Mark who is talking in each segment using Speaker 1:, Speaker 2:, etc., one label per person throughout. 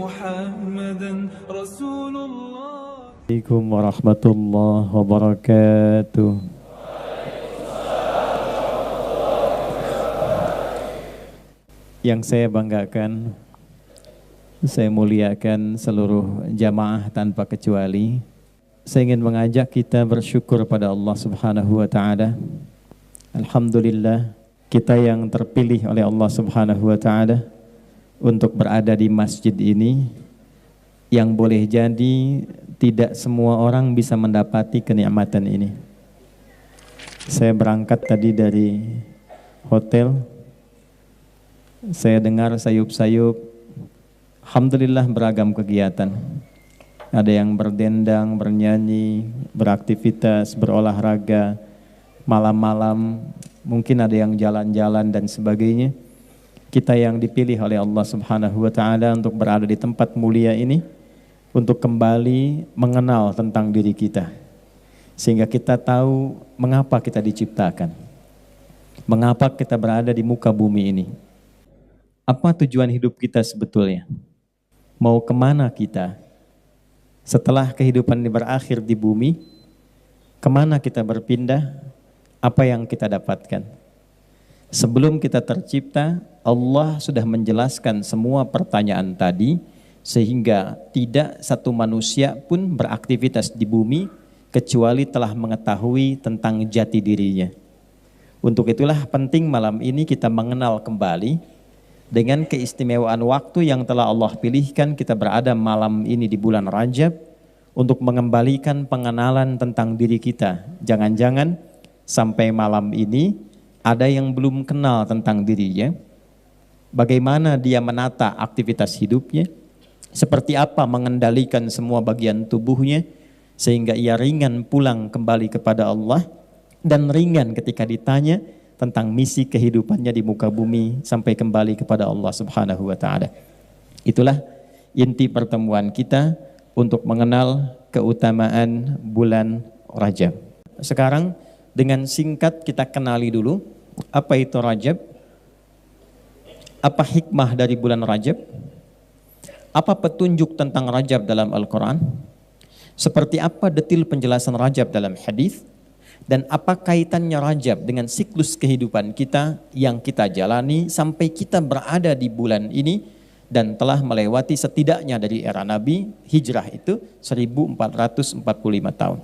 Speaker 1: محمدا رسول الله.
Speaker 2: Assalamualaikum warahmatullahi wabarakatuh. Yang saya banggakan, saya muliakan seluruh jamaah tanpa kecuali. Saya ingin mengajak kita bersyukur pada Allah Subhanahu wa taala. Alhamdulillah, kita yang terpilih oleh Allah Subhanahu wa taala untuk berada di masjid ini, yang boleh jadi tidak semua orang bisa mendapati kenikmatan ini. Saya berangkat tadi dari hotel, saya dengar sayup-sayup, alhamdulillah beragam kegiatan. Ada yang berdendang, bernyanyi, beraktivitas, berolahraga, malam-malam, mungkin ada yang jalan-jalan dan sebagainya. Kita yang dipilih oleh Allah Subhanahu wa taala untuk berada di tempat mulia ini, untuk kembali mengenal tentang diri kita, sehingga kita tahu mengapa kita diciptakan, mengapa kita berada di muka bumi ini, apa tujuan hidup kita sebetulnya, mau kemana kita setelah kehidupan ini berakhir di bumi, kemana kita berpindah, apa yang kita dapatkan. Sebelum kita tercipta, Allah sudah menjelaskan semua pertanyaan tadi, sehingga tidak satu manusia pun beraktivitas di bumi kecuali telah mengetahui tentang jati dirinya. Untuk itulah penting malam ini kita mengenal kembali dengan keistimewaan waktu yang telah Allah pilihkan. Kita berada malam ini di bulan Rajab untuk mengembalikan pengenalan tentang diri kita. Jangan-jangan sampai malam ini ada yang belum kenal tentang dirinya, bagaimana dia menata aktivitas hidupnya, seperti apa mengendalikan semua bagian tubuhnya, sehingga ia ringan pulang kembali kepada Allah, dan ringan ketika ditanya tentang misi kehidupannya di muka bumi sampai kembali kepada Allah Subhanahu wa taala. Itulah inti pertemuan kita untuk mengenal keutamaan bulan Rajab. Sekarang dengan singkat kita kenali dulu apa itu Rajab, apa hikmah dari bulan Rajab, apa petunjuk tentang Rajab dalam Al-Quran, seperti apa detil penjelasan Rajab dalam hadis, dan apa kaitannya Rajab dengan siklus kehidupan kita yang kita jalani sampai kita berada di bulan ini dan telah melewati setidaknya dari era Nabi, hijrah itu 1445 tahun.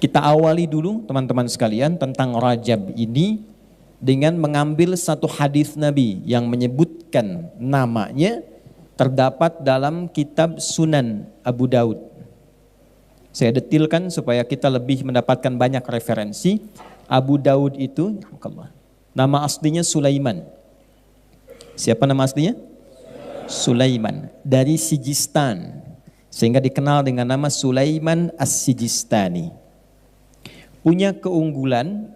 Speaker 2: Kita awali dulu teman-teman sekalian tentang Rajab ini dengan mengambil satu hadis Nabi yang menyebutkan namanya terdapat dalam kitab Sunan Abu Daud. Saya detilkan supaya kita lebih mendapatkan banyak referensi. Abu Daud itu nama aslinya Sulaiman. Siapa nama aslinya? Sulaiman dari Sijistan, sehingga dikenal dengan nama Sulaiman As-Sijistani. Punya keunggulan,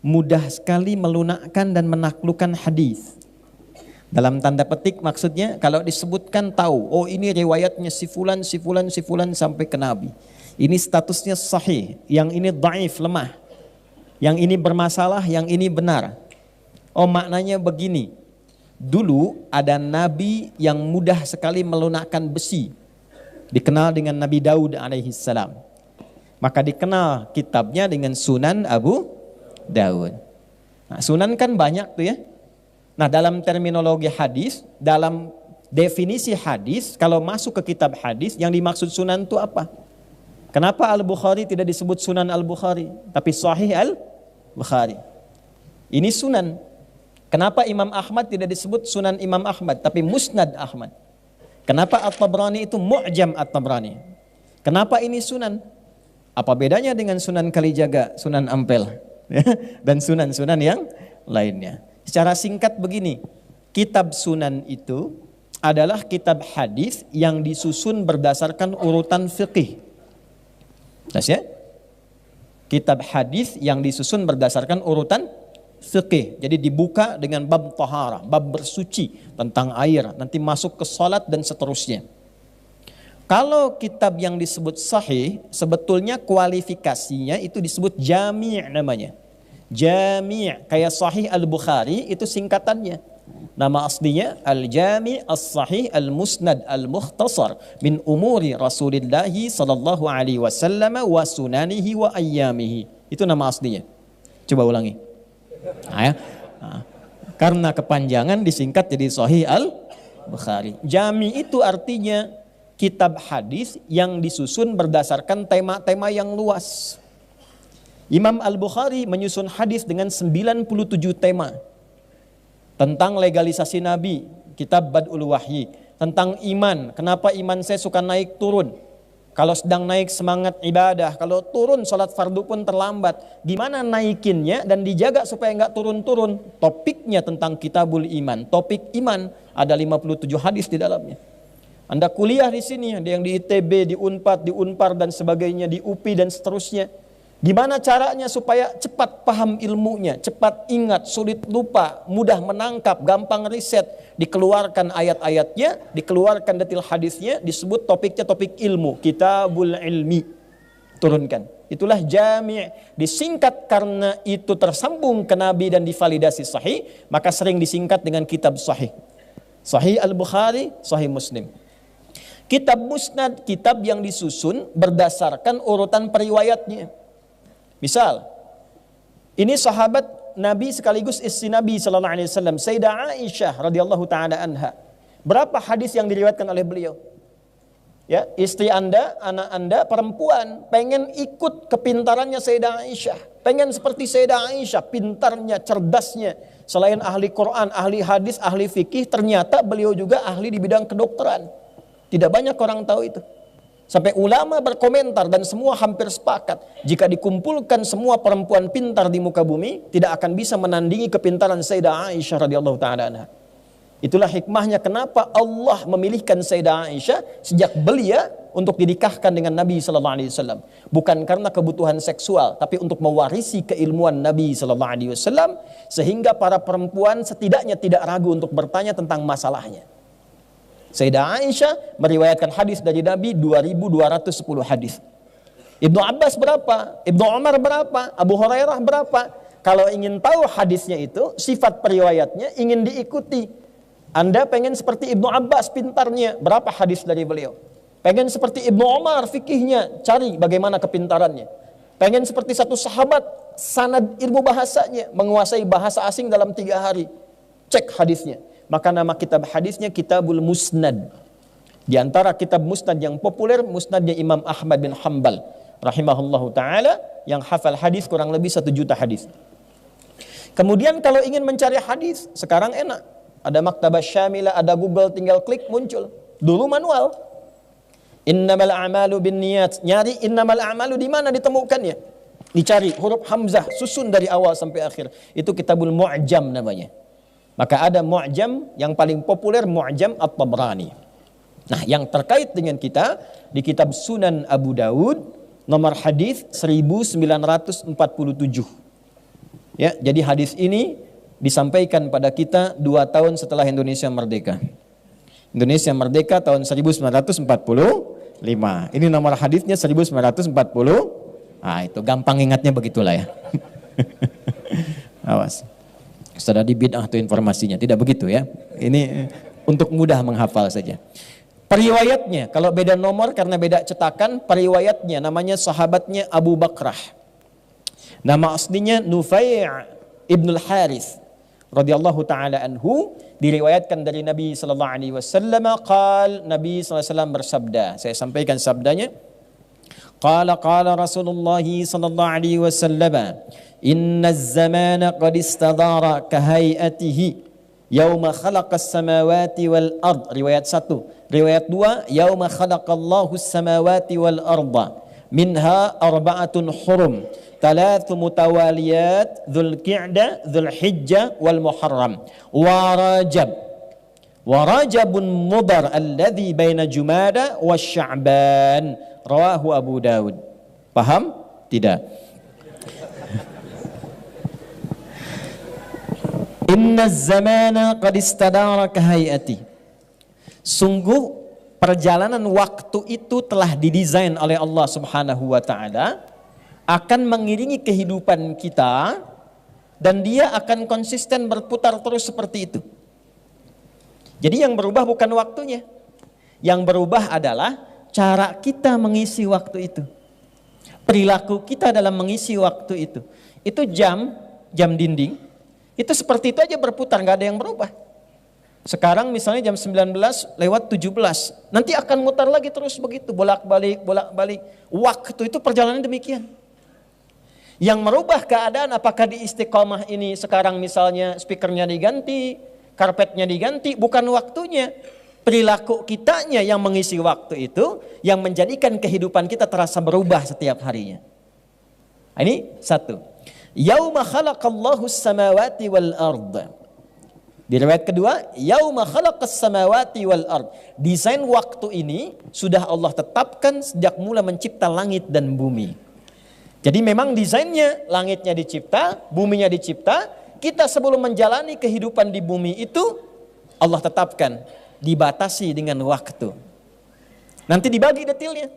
Speaker 2: mudah sekali melunakkan dan menaklukkan hadis. Dalam tanda petik maksudnya kalau disebutkan tahu, oh ini riwayatnya si fulan sampai ke Nabi. Ini statusnya sahih, yang ini dhaif, lemah. Yang ini bermasalah, yang ini benar. Oh maknanya begini. Dulu ada nabi yang mudah sekali melunakkan besi. Dikenal dengan Nabi Daud alaihissalam. Maka dikenal kitabnya dengan Sunan Abu Daud. Nah, Sunan kan banyak tuh ya. Nah dalam terminologi hadis, dalam definisi hadis, kalau masuk ke kitab hadis, yang dimaksud sunan itu apa? Kenapa Al-Bukhari tidak disebut Sunan Al-Bukhari, tapi Sahih Al-Bukhari? Ini sunan. Kenapa Imam Ahmad tidak disebut Sunan Imam Ahmad, tapi Musnad Ahmad? Kenapa At-Tabrani itu Mu'jam At-Tabrani? Kenapa ini sunan? Apa bedanya dengan Sunan Kalijaga, Sunan Ampel, dan sunan-sunan yang lainnya? Secara singkat begini, kitab sunan itu adalah kitab hadis yang disusun berdasarkan urutan fiqih. Ya? Kitab hadis yang disusun berdasarkan urutan fiqih. Jadi dibuka dengan bab taharah, bab bersuci tentang air, nanti masuk ke salat dan seterusnya. Kalau kitab yang disebut sahih, sebetulnya kualifikasinya itu disebut jami' namanya. Jami' kayak Sahih Al-Bukhari itu singkatannya. Nama aslinya Al-Jami' As-Sahih Al-Musnad Al-Mukhtasar min umuri Rasulillah sallallahu alaihi wasallam wa sunanihi wa ayyamihi. Itu nama aslinya. Coba ulangi. Nah, ya. Nah, karena kepanjangan disingkat jadi Sahih Al-Bukhari. Jami itu artinya kitab hadis yang disusun berdasarkan tema-tema yang luas. Imam Al-Bukhari menyusun hadis dengan 97 tema. Tentang legalisasi Nabi, kitab Bad'ul Wahyi. Tentang iman, kenapa iman saya suka naik turun. Kalau sedang naik semangat ibadah, kalau turun sholat fardu pun terlambat. Gimana naikinnya dan dijaga supaya nggak turun-turun. Topiknya tentang kitabul iman. Topik iman, ada 57 hadis di dalamnya. Anda kuliah di sini, ada yang di ITB, di Unpad, di Unpar dan sebagainya, di UPI dan seterusnya. Gimana caranya supaya cepat paham ilmunya, cepat ingat, sulit lupa, mudah menangkap, gampang riset, dikeluarkan ayat-ayatnya, dikeluarkan detail hadisnya, disebut topiknya topik ilmu, kitabul ilmi, turunkan. Itulah jami', disingkat karena itu tersambung ke Nabi dan divalidasi sahih, maka sering disingkat dengan kitab sahih. Sahih Al-Bukhari, Sahih Muslim. Kitab Musnad, kitab yang disusun berdasarkan urutan periwayatnya. Misal, ini sahabat Nabi sekaligus istri Nabi sallallahu alaihi wasallam, Sayyidah Aisyah radhiyallahu taala anha. Berapa hadis yang diriwayatkan oleh beliau? Ya, istri Anda, anak Anda perempuan pengen ikut kepintarannya Sayyidah Aisyah. Pengen seperti Sayyidah Aisyah, pintarnya, cerdasnya. Selain ahli Quran, ahli hadis, ahli fikih, ternyata beliau juga ahli di bidang kedokteran. Tidak banyak orang tahu itu. Sampai ulama berkomentar dan semua hampir sepakat, jika dikumpulkan semua perempuan pintar di muka bumi, tidak akan bisa menandingi kepintaran Sayyidah Aisyah radhiyallahu taala anha. Itulah hikmahnya kenapa Allah memilihkan Sayyidah Aisyah sejak belia untuk dinikahkan dengan Nabi sallallahu alaihi wasallam. Bukan karena kebutuhan seksual, tapi untuk mewarisi keilmuan Nabi sallallahu alaihi wasallam sehingga para perempuan setidaknya tidak ragu untuk bertanya tentang masalahnya. Sayyidah Aisyah meriwayatkan hadis dari Nabi 2210 hadis. Ibnu Abbas berapa? Ibnu Umar berapa? Abu Hurairah berapa? Kalau ingin tahu hadisnya itu, sifat periwayatnya ingin diikuti. Anda pengen seperti Ibnu Abbas pintarnya, berapa hadis dari beliau? Pengen seperti Ibnu Umar fikihnya, cari bagaimana kepintarannya. Pengen seperti satu sahabat, sanad ilmu bahasanya, menguasai bahasa asing dalam 3 hari. Cek hadisnya. Maka nama kitab hadisnya Kitabul Musnad. Di antara kitab Musnad yang populer, Musnadnya Imam Ahmad bin Hanbal rahimahullahu ta'ala, yang hafal hadis kurang lebih 1 juta hadis. Kemudian kalau ingin mencari hadis, sekarang enak. Ada Maktabah Syamilah, ada Google, tinggal klik muncul. Dulu manual. Innamal a'malu binniyat. Nyari innamal a'malu di mana ditemukannya? Dicari huruf hamzah, susun dari awal sampai akhir. Itu Kitabul Mu'jam namanya. Maka ada Mu'jam yang paling populer, Mu'jam At-Tabrani. Nah, yang terkait dengan kita di kitab Sunan Abu Dawud, nomor hadis 1947. Ya, jadi hadis ini disampaikan pada kita 2 tahun setelah Indonesia merdeka. Indonesia merdeka tahun 1945. Ini nomor hadisnya 1940. Ah, itu gampang ingatnya begitulah ya. Awas. Sudah di bid'ah itu informasinya, tidak begitu ya. Ini untuk mudah menghafal saja. Periwayatnya, kalau beda nomor karena beda cetakan, periwayatnya namanya sahabatnya Abu Bakrah. Nama aslinya Nufai' ibnul Harith radhiyallahu taala anhu, diriwayatkan dari Nabi sallallahu alaihi wasallam qala, Nabi sallallahu alaihi wasallam bersabda. Saya sampaikan sabdanya. Qala Rasulullah sallallahu alaihi wasallam, inna az-zamana qad istadara kahayatihi yauma khalaqas samawati wal ard. Riwayat 1. Riwayat 2, yauma khalaqallahu as-samawati wal arda minha arba'atun hurum, 3 mutawaliyat, Dzulqa'dah, Dzulhijjah wal Muharram wa Rajabun Mudhar alladhi baina Jumada wa Sya'ban. Rawahu Abu Dawud. Paham? Tidak. Inna zamana qad istadara kahayati. Sungguh perjalanan waktu itu telah didesain oleh Allah Subhanahu wa taala akan mengiringi kehidupan kita dan dia akan konsisten berputar terus seperti itu. Jadi yang berubah bukan waktunya. Yang berubah adalah cara kita mengisi waktu itu. Perilaku kita dalam mengisi waktu itu. Itu jam dinding, itu seperti itu aja berputar, nggak ada yang berubah. Sekarang misalnya jam 19:17, nanti akan mutar lagi terus begitu, bolak-balik. Waktu itu perjalanan demikian. Yang merubah keadaan apakah di Istiqomah ini sekarang misalnya speakernya diganti, karpetnya diganti, bukan waktunya. Perilaku kitanya yang mengisi waktu itu, yang menjadikan kehidupan kita terasa berubah setiap harinya. Ini satu. Yauma khalaqallahu as-samawati wal ard. Di riwayat kedua, yauma khalaqas samawati wal ard. Desain waktu ini sudah Allah tetapkan sejak mula mencipta langit dan bumi. Jadi memang desainnya, langitnya dicipta, buminya dicipta. Kita sebelum menjalani kehidupan di bumi itu Allah tetapkan, dibatasi dengan waktu. Nanti dibagi detailnya.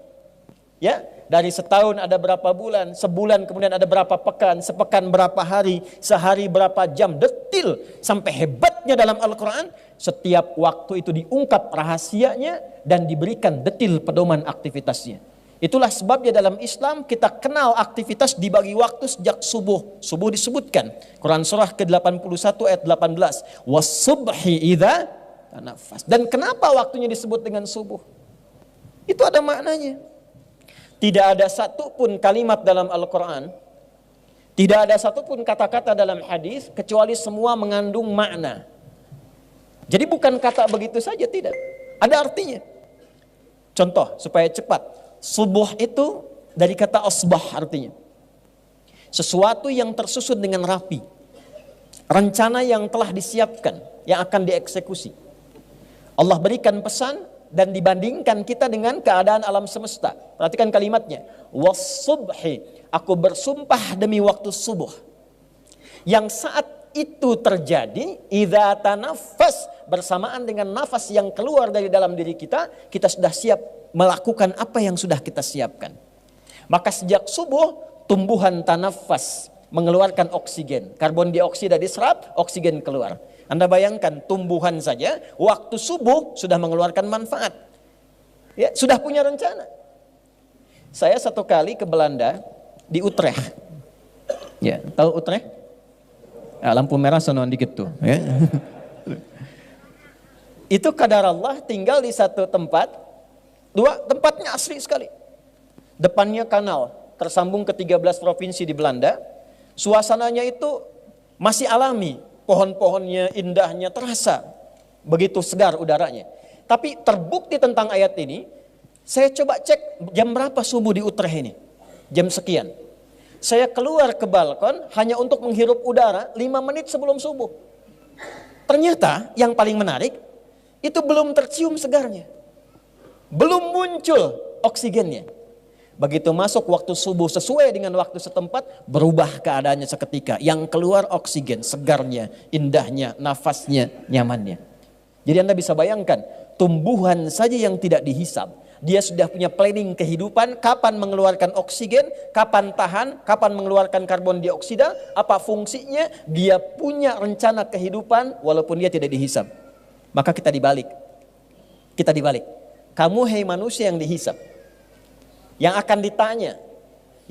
Speaker 2: Ya, dari setahun ada berapa bulan, sebulan kemudian ada berapa pekan, sepekan berapa hari, sehari berapa jam, detail. Sampai hebatnya dalam Al-Quran, setiap waktu itu diungkap rahasianya dan diberikan detail pedoman aktivitasnya. Itulah sebabnya dalam Islam kita kenal aktivitas dibagi waktu sejak subuh. Subuh disebutkan. Quran surah ke-81 ayat 18. Was-subhi idza tanafas. Dan kenapa waktunya disebut dengan subuh? Itu ada maknanya. Tidak ada satupun kalimat dalam Al-Quran, tidak ada satupun kata-kata dalam hadis kecuali semua mengandung makna. Jadi bukan kata begitu saja, tidak. Ada artinya. Contoh supaya cepat. Subuh itu dari kata asbah artinya. Sesuatu yang tersusun dengan rapi. Rencana yang telah disiapkan, yang akan dieksekusi. Allah berikan pesan dan dibandingkan kita dengan keadaan alam semesta. Perhatikan kalimatnya. Was-subhi, aku bersumpah demi waktu subuh. Yang saat itu terjadi, idza tanaffas, bersamaan dengan nafas yang keluar dari dalam diri kita, kita sudah siap melakukan apa yang sudah kita siapkan. Maka sejak subuh, tumbuhan tanaffas, mengeluarkan oksigen. Karbon dioksida diserap, oksigen keluar. Anda bayangkan tumbuhan saja waktu subuh sudah mengeluarkan manfaat. Ya, sudah punya rencana. Saya satu kali ke Belanda di Utrecht. Ya, tahu Utrecht? Ya, lampu merah sonoan dikit tuh. Ya. Itu kadar Allah tinggal di satu tempat. Tempatnya asri sekali. Depannya kanal, tersambung ke 13 provinsi di Belanda. Suasananya itu masih alami. Pohon-pohonnya, indahnya terasa. Begitu segar udaranya. Tapi terbukti tentang ayat ini, saya coba cek jam berapa subuh di Utrecht ini. Jam sekian. Saya keluar ke balkon hanya untuk menghirup udara 5 menit sebelum subuh. Ternyata yang paling menarik, itu belum tercium segarnya. Belum muncul oksigennya. Begitu masuk waktu subuh sesuai dengan waktu setempat, berubah keadaannya seketika. Yang keluar oksigen, segarnya, indahnya, nafasnya, nyamannya. Jadi Anda bisa bayangkan, tumbuhan saja yang tidak dihisap. Dia sudah punya planning kehidupan, kapan mengeluarkan oksigen, kapan tahan, kapan mengeluarkan karbon dioksida, apa fungsinya. Dia punya rencana kehidupan walaupun dia tidak dihisap. Maka kita dibalik. Kamu hei manusia yang dihisap, yang akan ditanya,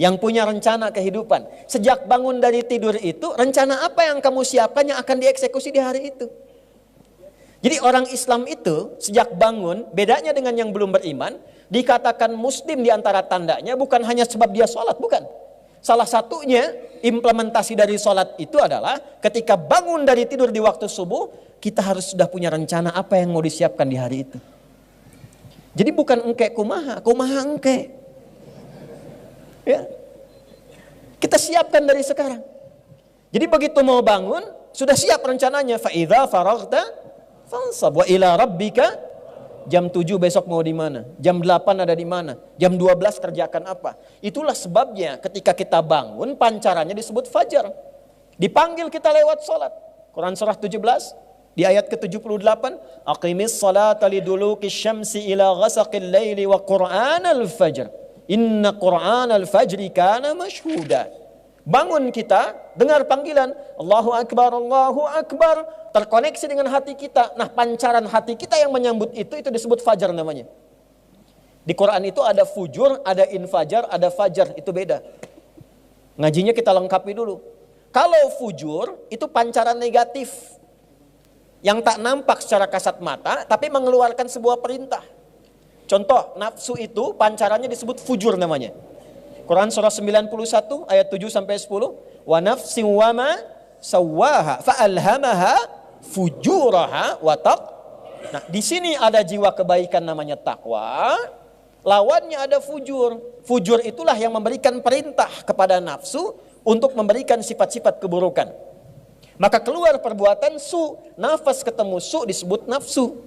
Speaker 2: yang punya rencana kehidupan. Sejak bangun dari tidur itu, rencana apa yang kamu siapkan yang akan dieksekusi di hari itu. Jadi orang Islam itu sejak bangun, bedanya dengan yang belum beriman, dikatakan muslim di antara tandanya bukan hanya sebab dia sholat, bukan. Salah satunya implementasi dari sholat itu adalah ketika bangun dari tidur di waktu subuh, kita harus sudah punya rencana apa yang mau disiapkan di hari itu. Jadi bukan engke kumaha engke. Ya. Kita siapkan dari sekarang. Jadi begitu mau bangun, sudah siap rencananya. Fa idza faraghta fansab wa ila rabbika. Jam 7 besok mau di mana? Jam 8 ada di mana? Jam 12 kerjakan apa? Itulah sebabnya ketika kita bangun, pancarannya disebut fajar. Dipanggil kita lewat sholat. Quran surah 17. Di ayat ke-78, aqimis salata liduluki syamsi ila ghasaqil laili wa qur'anal fajr. Inna qur'anal fajri kana mashhuda. Bangun kita, dengar panggilan Allahu Akbar, Allahu Akbar, terkoneksi dengan hati kita. Nah, pancaran hati kita yang menyambut itu disebut fajar namanya. Di Quran itu ada fujur, ada infajar, ada fajar, itu beda. Ngajinya kita lengkapi dulu. Kalau fujur itu pancaran negatif yang tak nampak secara kasat mata tapi mengeluarkan sebuah perintah. Contoh, nafsu itu pancarannya disebut fujur namanya. Quran surah 91 ayat 7 sampai 10, wa nafsin wa ma sawwaha fa alhamaha fujuraha wa taq. Nah, di sini ada jiwa kebaikan namanya takwa, lawannya ada fujur. Fujur itulah yang memberikan perintah kepada nafsu untuk memberikan sifat-sifat keburukan. Maka keluar perbuatan su, nafas ketemu su disebut nafsu.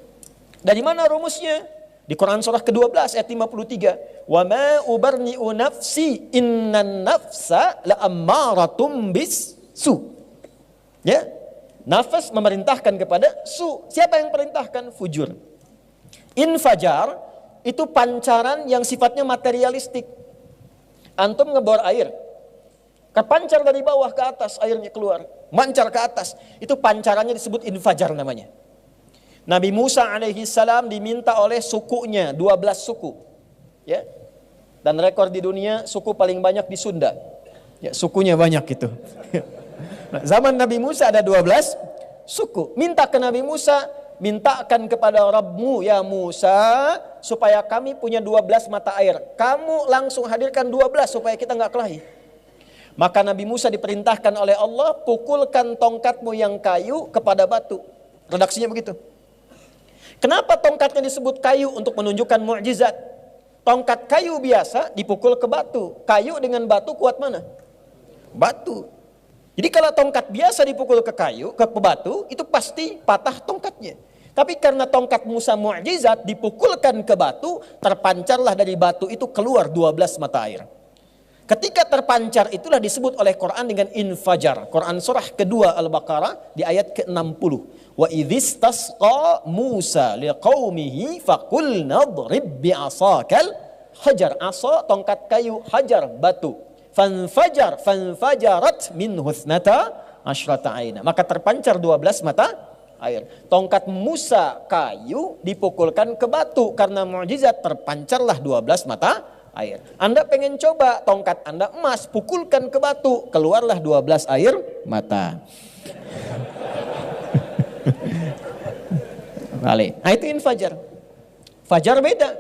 Speaker 2: Dari mana rumusnya? Di Quran surah ke-12 ayat 53. Wa ma ubarni'u nafsi innan nafsa la'ammaratum bis-su. Ya. Nafas memerintahkan kepada su. Siapa yang perintahkan? Fujur. Infajar itu pancaran yang sifatnya materialistik. Antum ngebor air, kepancar dari bawah ke atas, airnya keluar, mancar ke atas. Itu pancarannya disebut infajar namanya. Nabi Musa alaihi salam diminta oleh sukunya, 12 suku. Ya. Dan rekor di dunia suku paling banyak di Sunda. Ya, sukunya banyak itu. Nah, zaman Nabi Musa ada 12 suku. Minta ke Nabi Musa, mintakan kepada Rabbmu ya Musa supaya kami punya 12 mata air. Kamu langsung hadirkan 12 supaya kita nggak kelahi. Maka Nabi Musa diperintahkan oleh Allah, pukulkan tongkatmu yang kayu kepada batu. Redaksinya begitu. Kenapa tongkatnya disebut kayu? Untuk menunjukkan mukjizat. Tongkat kayu biasa dipukul ke batu. Kayu dengan batu kuat mana? Batu. Jadi kalau tongkat biasa dipukul ke kayu, ke batu, itu pasti patah tongkatnya. Tapi karena tongkat Musa mukjizat dipukulkan ke batu, terpancarlah dari batu itu keluar 12 mata air. Ketika terpancar itulah disebut oleh Quran dengan infajar. Quran surah kedua Al-Baqarah di ayat ke-60. Wa idzistasqa Musa liqaumihi faqulna idrib bi'asakal hajar. Asa tongkat kayu, hajar batu. Fanfajarat minhu ithnata asyrata aina. Maka terpancar 12 mata air. Tongkat Musa kayu dipukulkan ke batu karena mukjizat, terpancarlah 12 mata air. Anda pengen coba tongkat Anda emas, pukulkan ke batu, keluarlah 12 air mata. Balik. Nah itu infajar. Fajar beda.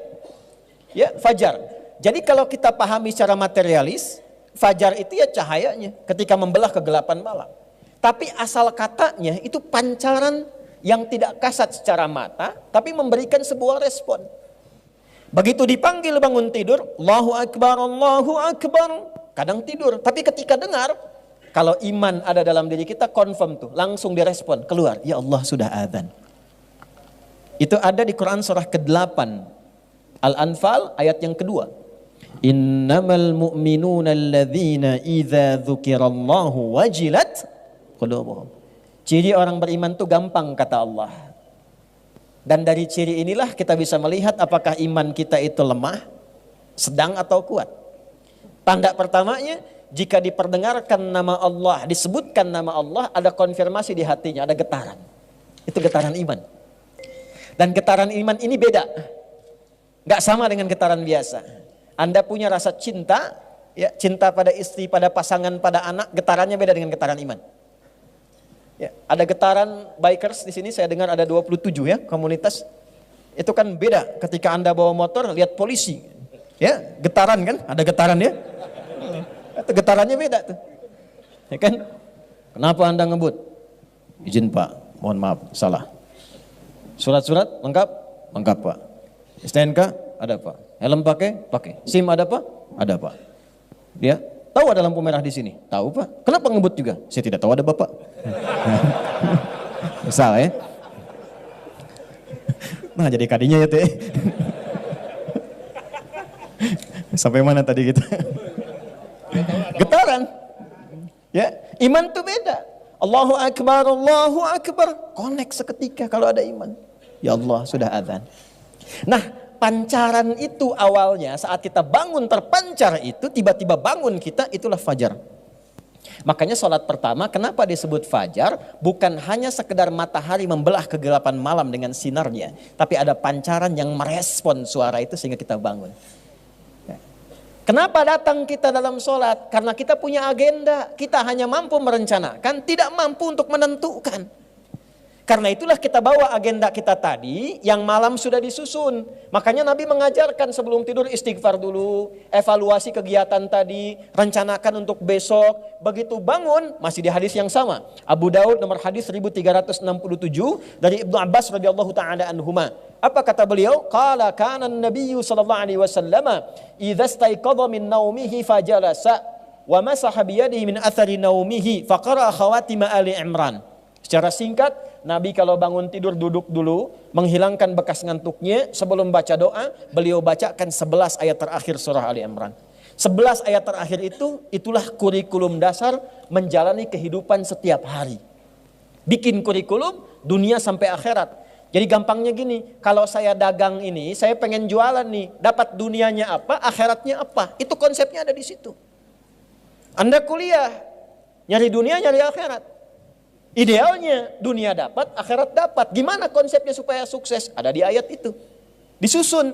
Speaker 2: Ya, fajar. Jadi kalau kita pahami secara materialis, fajar itu ya cahayanya ketika membelah kegelapan malam. Tapi asal katanya itu pancaran yang tidak kasat secara mata, tapi memberikan sebuah respon. Begitu dipanggil bangun tidur, Allahu Akbar, Allahu Akbar. Kadang tidur, tapi ketika dengar, kalau iman ada dalam diri kita, confirm tuh, langsung direspon, keluar. Ya Allah sudah adzan. Itu ada di Quran surah ke-8. Al-Anfal ayat yang kedua. Innamal mu'minuna alladzina idza dzukirallahu wajilat qulubuhum. Ciri orang beriman tuh gampang kata Allah. Dan dari ciri inilah kita bisa melihat apakah iman kita itu lemah, sedang atau kuat. Tanda pertamanya, jika diperdengarkan nama Allah, disebutkan nama Allah, ada konfirmasi di hatinya, ada getaran. Itu getaran iman. Dan getaran iman ini beda. Gak sama dengan getaran biasa. Anda punya rasa cinta, ya, cinta pada istri, pada pasangan, pada anak, getarannya beda dengan getaran iman. Ya, ada getaran bikers di sini, saya dengar ada 27 ya komunitas. Itu kan beda ketika Anda bawa motor lihat polisi. Ya, getaran kan? Ada getaran ya. Itu getarannya beda tuh. Ya kan? Kenapa Anda ngebut? Izin Pak, mohon maaf, salah. Surat-surat lengkap? Lengkap Pak. STNK? Ada Pak. Helm pakai? Pakai. SIM ada Pak? Ada Pak. Ya, tahu ada lampu merah di sini? Tahu Pak. Kenapa ngebut juga? Saya tidak tahu, ada Bapak. Salah ya. Nah jadi kadinya ya teh. Sampai mana tadi kita? Getaran. Ya, iman tuh beda. Allahu Akbar, Allahu Akbar. Connect seketika kalau ada iman. Ya Allah sudah adzan. Nah, pancaran itu awalnya saat kita bangun terpancar itu, tiba-tiba bangun kita, itulah fajar. Makanya sholat pertama kenapa disebut fajar? Bukan hanya sekedar matahari membelah kegelapan malam dengan sinarnya. Tapi ada pancaran yang merespon suara itu sehingga kita bangun. Kenapa datang kita dalam sholat? Karena kita punya agenda. Kita hanya mampu merencanakan, tidak mampu untuk menentukan. Karena itulah kita bawa agenda kita tadi yang malam sudah disusun. Makanya Nabi mengajarkan sebelum tidur istighfar dulu, evaluasi kegiatan tadi, rencanakan untuk besok. Begitu bangun, masih di hadis yang sama. Abu Daud nomor hadis 1367 dari Ibnu Abbas radhiyallahu taala anhuma. Apa kata beliau? Qala kana an-nabiyyu sallallahu alaihi wasallam idza istayqadha min naumihi fajalasa wa masaha bi yadihi min athari naumihi faqara khawatim Ali Imran. Secara singkat, Nabi kalau bangun tidur duduk dulu, menghilangkan bekas ngantuknya, sebelum baca doa, beliau bacakan 11 ayat terakhir surah Ali Imran. 11 ayat terakhir itu, itulah kurikulum dasar menjalani kehidupan setiap hari. Bikin kurikulum dunia sampai akhirat. Jadi gampangnya gini, kalau saya dagang ini, saya pengen jualan nih, dapat dunianya apa, akhiratnya apa. Itu konsepnya ada di situ. Anda kuliah, nyari dunia, nyari akhirat. Idealnya dunia dapat, akhirat dapat. Gimana konsepnya supaya sukses? Ada di ayat itu. Disusun.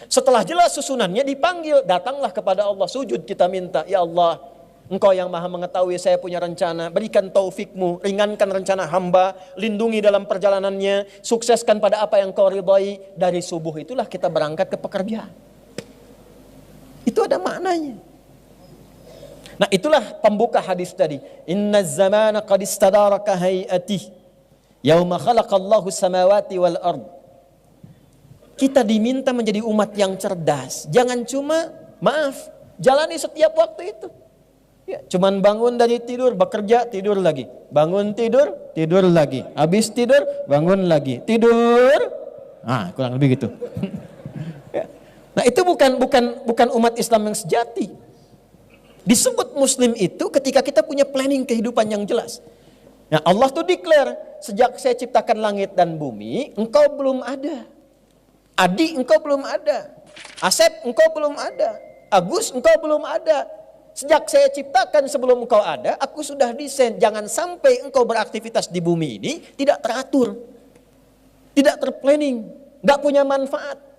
Speaker 2: Setelah jelas susunannya dipanggil. Datanglah kepada Allah. Sujud kita minta. Ya Allah, Engkau yang maha mengetahui saya punya rencana. Berikan taufikmu. Ringankan rencana hamba. Lindungi dalam perjalanannya. Sukseskan pada apa yang Kau ridhai. Dari subuh itulah kita berangkat ke pekerjaan. Itu ada maknanya. Nah itulah pembuka hadis tadi. Inna zamana qad istadaraka hay'atih. Yauma khalaqallahu samawati wal ard. Kita diminta menjadi umat yang cerdas. Jangan cuma, jalani setiap waktu itu. Ya, cuman bangun dari tidur, bekerja, tidur lagi. Bangun tidur, tidur lagi. Habis tidur, bangun lagi. Tidur. Kurang lebih gitu. Ya. Nah itu bukan umat Islam yang sejati. Disebut muslim itu ketika kita punya planning kehidupan yang jelas. Nah Allah tuh declare, sejak saya ciptakan langit dan bumi, engkau belum ada. Adi engkau belum ada. Asep engkau belum ada. Agus engkau belum ada. Sejak saya ciptakan sebelum engkau ada, aku sudah desain. Jangan sampai engkau beraktivitas di bumi ini tidak teratur. Tidak terplanning. Gak punya manfaat.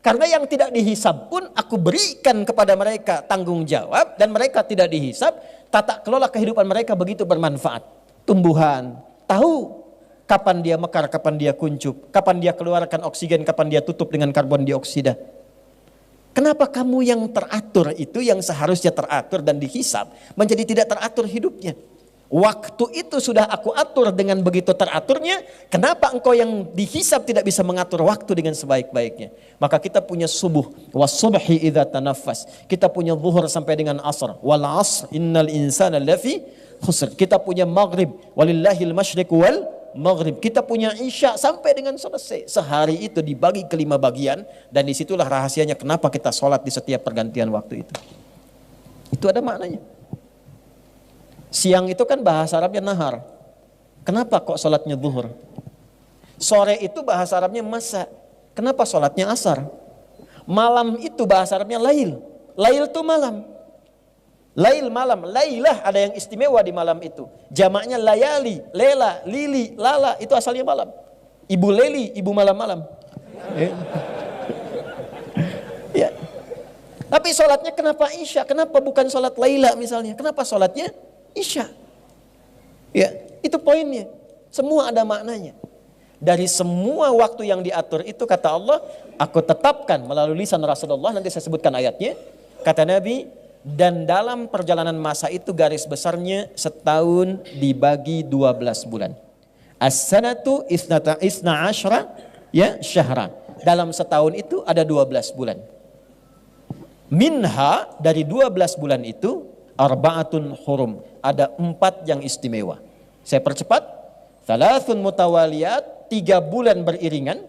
Speaker 2: Karena yang tidak dihisab pun aku berikan kepada mereka tanggung jawab dan mereka tidak dihisab, tata kelola kehidupan mereka begitu bermanfaat. Tumbuhan, tahu kapan dia mekar, kapan dia kuncup, kapan dia keluarkan oksigen, kapan dia tutup dengan karbon dioksida. Kenapa kamu yang teratur itu yang seharusnya teratur dan dihisab menjadi tidak teratur hidupnya? Waktu itu sudah aku atur dengan begitu teraturnya. Kenapa engkau yang dihisab tidak bisa mengatur waktu dengan sebaik-baiknya? Maka kita punya subuh. Was-subhi idza tanaffas. Kita punya zuhur sampai dengan asar. Wal asr innal insana lafi khusr. Kita punya maghrib. Walillahil masyriq wal maghrib. Kita punya isya sampai dengan selesai. Sehari itu dibagi ke 5 bagian. Dan disitulah rahasianya kenapa kita sholat di setiap pergantian waktu itu. Itu ada maknanya. Siang itu kan bahasa Arabnya nahar. Kenapa kok sholatnya zuhur? Sore itu bahasa Arabnya masa. Kenapa sholatnya asar? Malam itu bahasa Arabnya lail. Lail itu malam. Lail malam. Lailah ada yang istimewa di malam itu. Jamaknya layali, lela, lili, lala. Itu asalnya malam. Ibu leli, ibu malam-malam. Ya. Tapi sholatnya kenapa isya? Kenapa bukan sholat laila misalnya? Kenapa sholatnya isya? Ya, itu poinnya. Semua ada maknanya. Dari semua waktu yang diatur itu kata Allah, aku tetapkan melalui lisan Rasulullah, nanti saya sebutkan ayatnya. Kata Nabi, dan dalam perjalanan masa itu garis besarnya setahun dibagi 12 bulan. As-sanatu isna asyra ya syahra. Dalam setahun itu ada 12 bulan. Minha dari 12 bulan itu arba'atun hurum. Ada 4 yang istimewa. Saya percepat. Thalathun mutawaliyat, 3 bulan beriringan.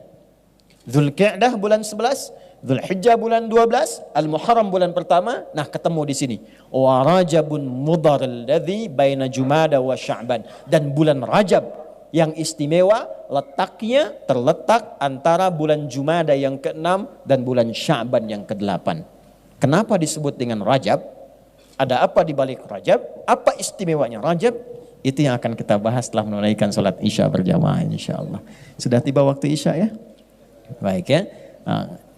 Speaker 2: Dzulqa'dah bulan 11, Dzulhijjah bulan 12, Al-Muharram bulan pertama. Nah, ketemu di sini. Wa Rajabun Mudhar alladzi baina Jumada wa Sya'ban. Dan bulan Rajab yang istimewa letaknya terletak antara bulan Jumada yang ke-6 dan bulan Sya'ban yang ke-8. Kenapa disebut dengan Rajab? Ada apa di balik Rajab? Apa istimewanya Rajab? Itu yang akan kita bahas setelah menunaikan sholat Isya berjamaah insyaallah. Sudah tiba waktu Isya ya? Baik ya.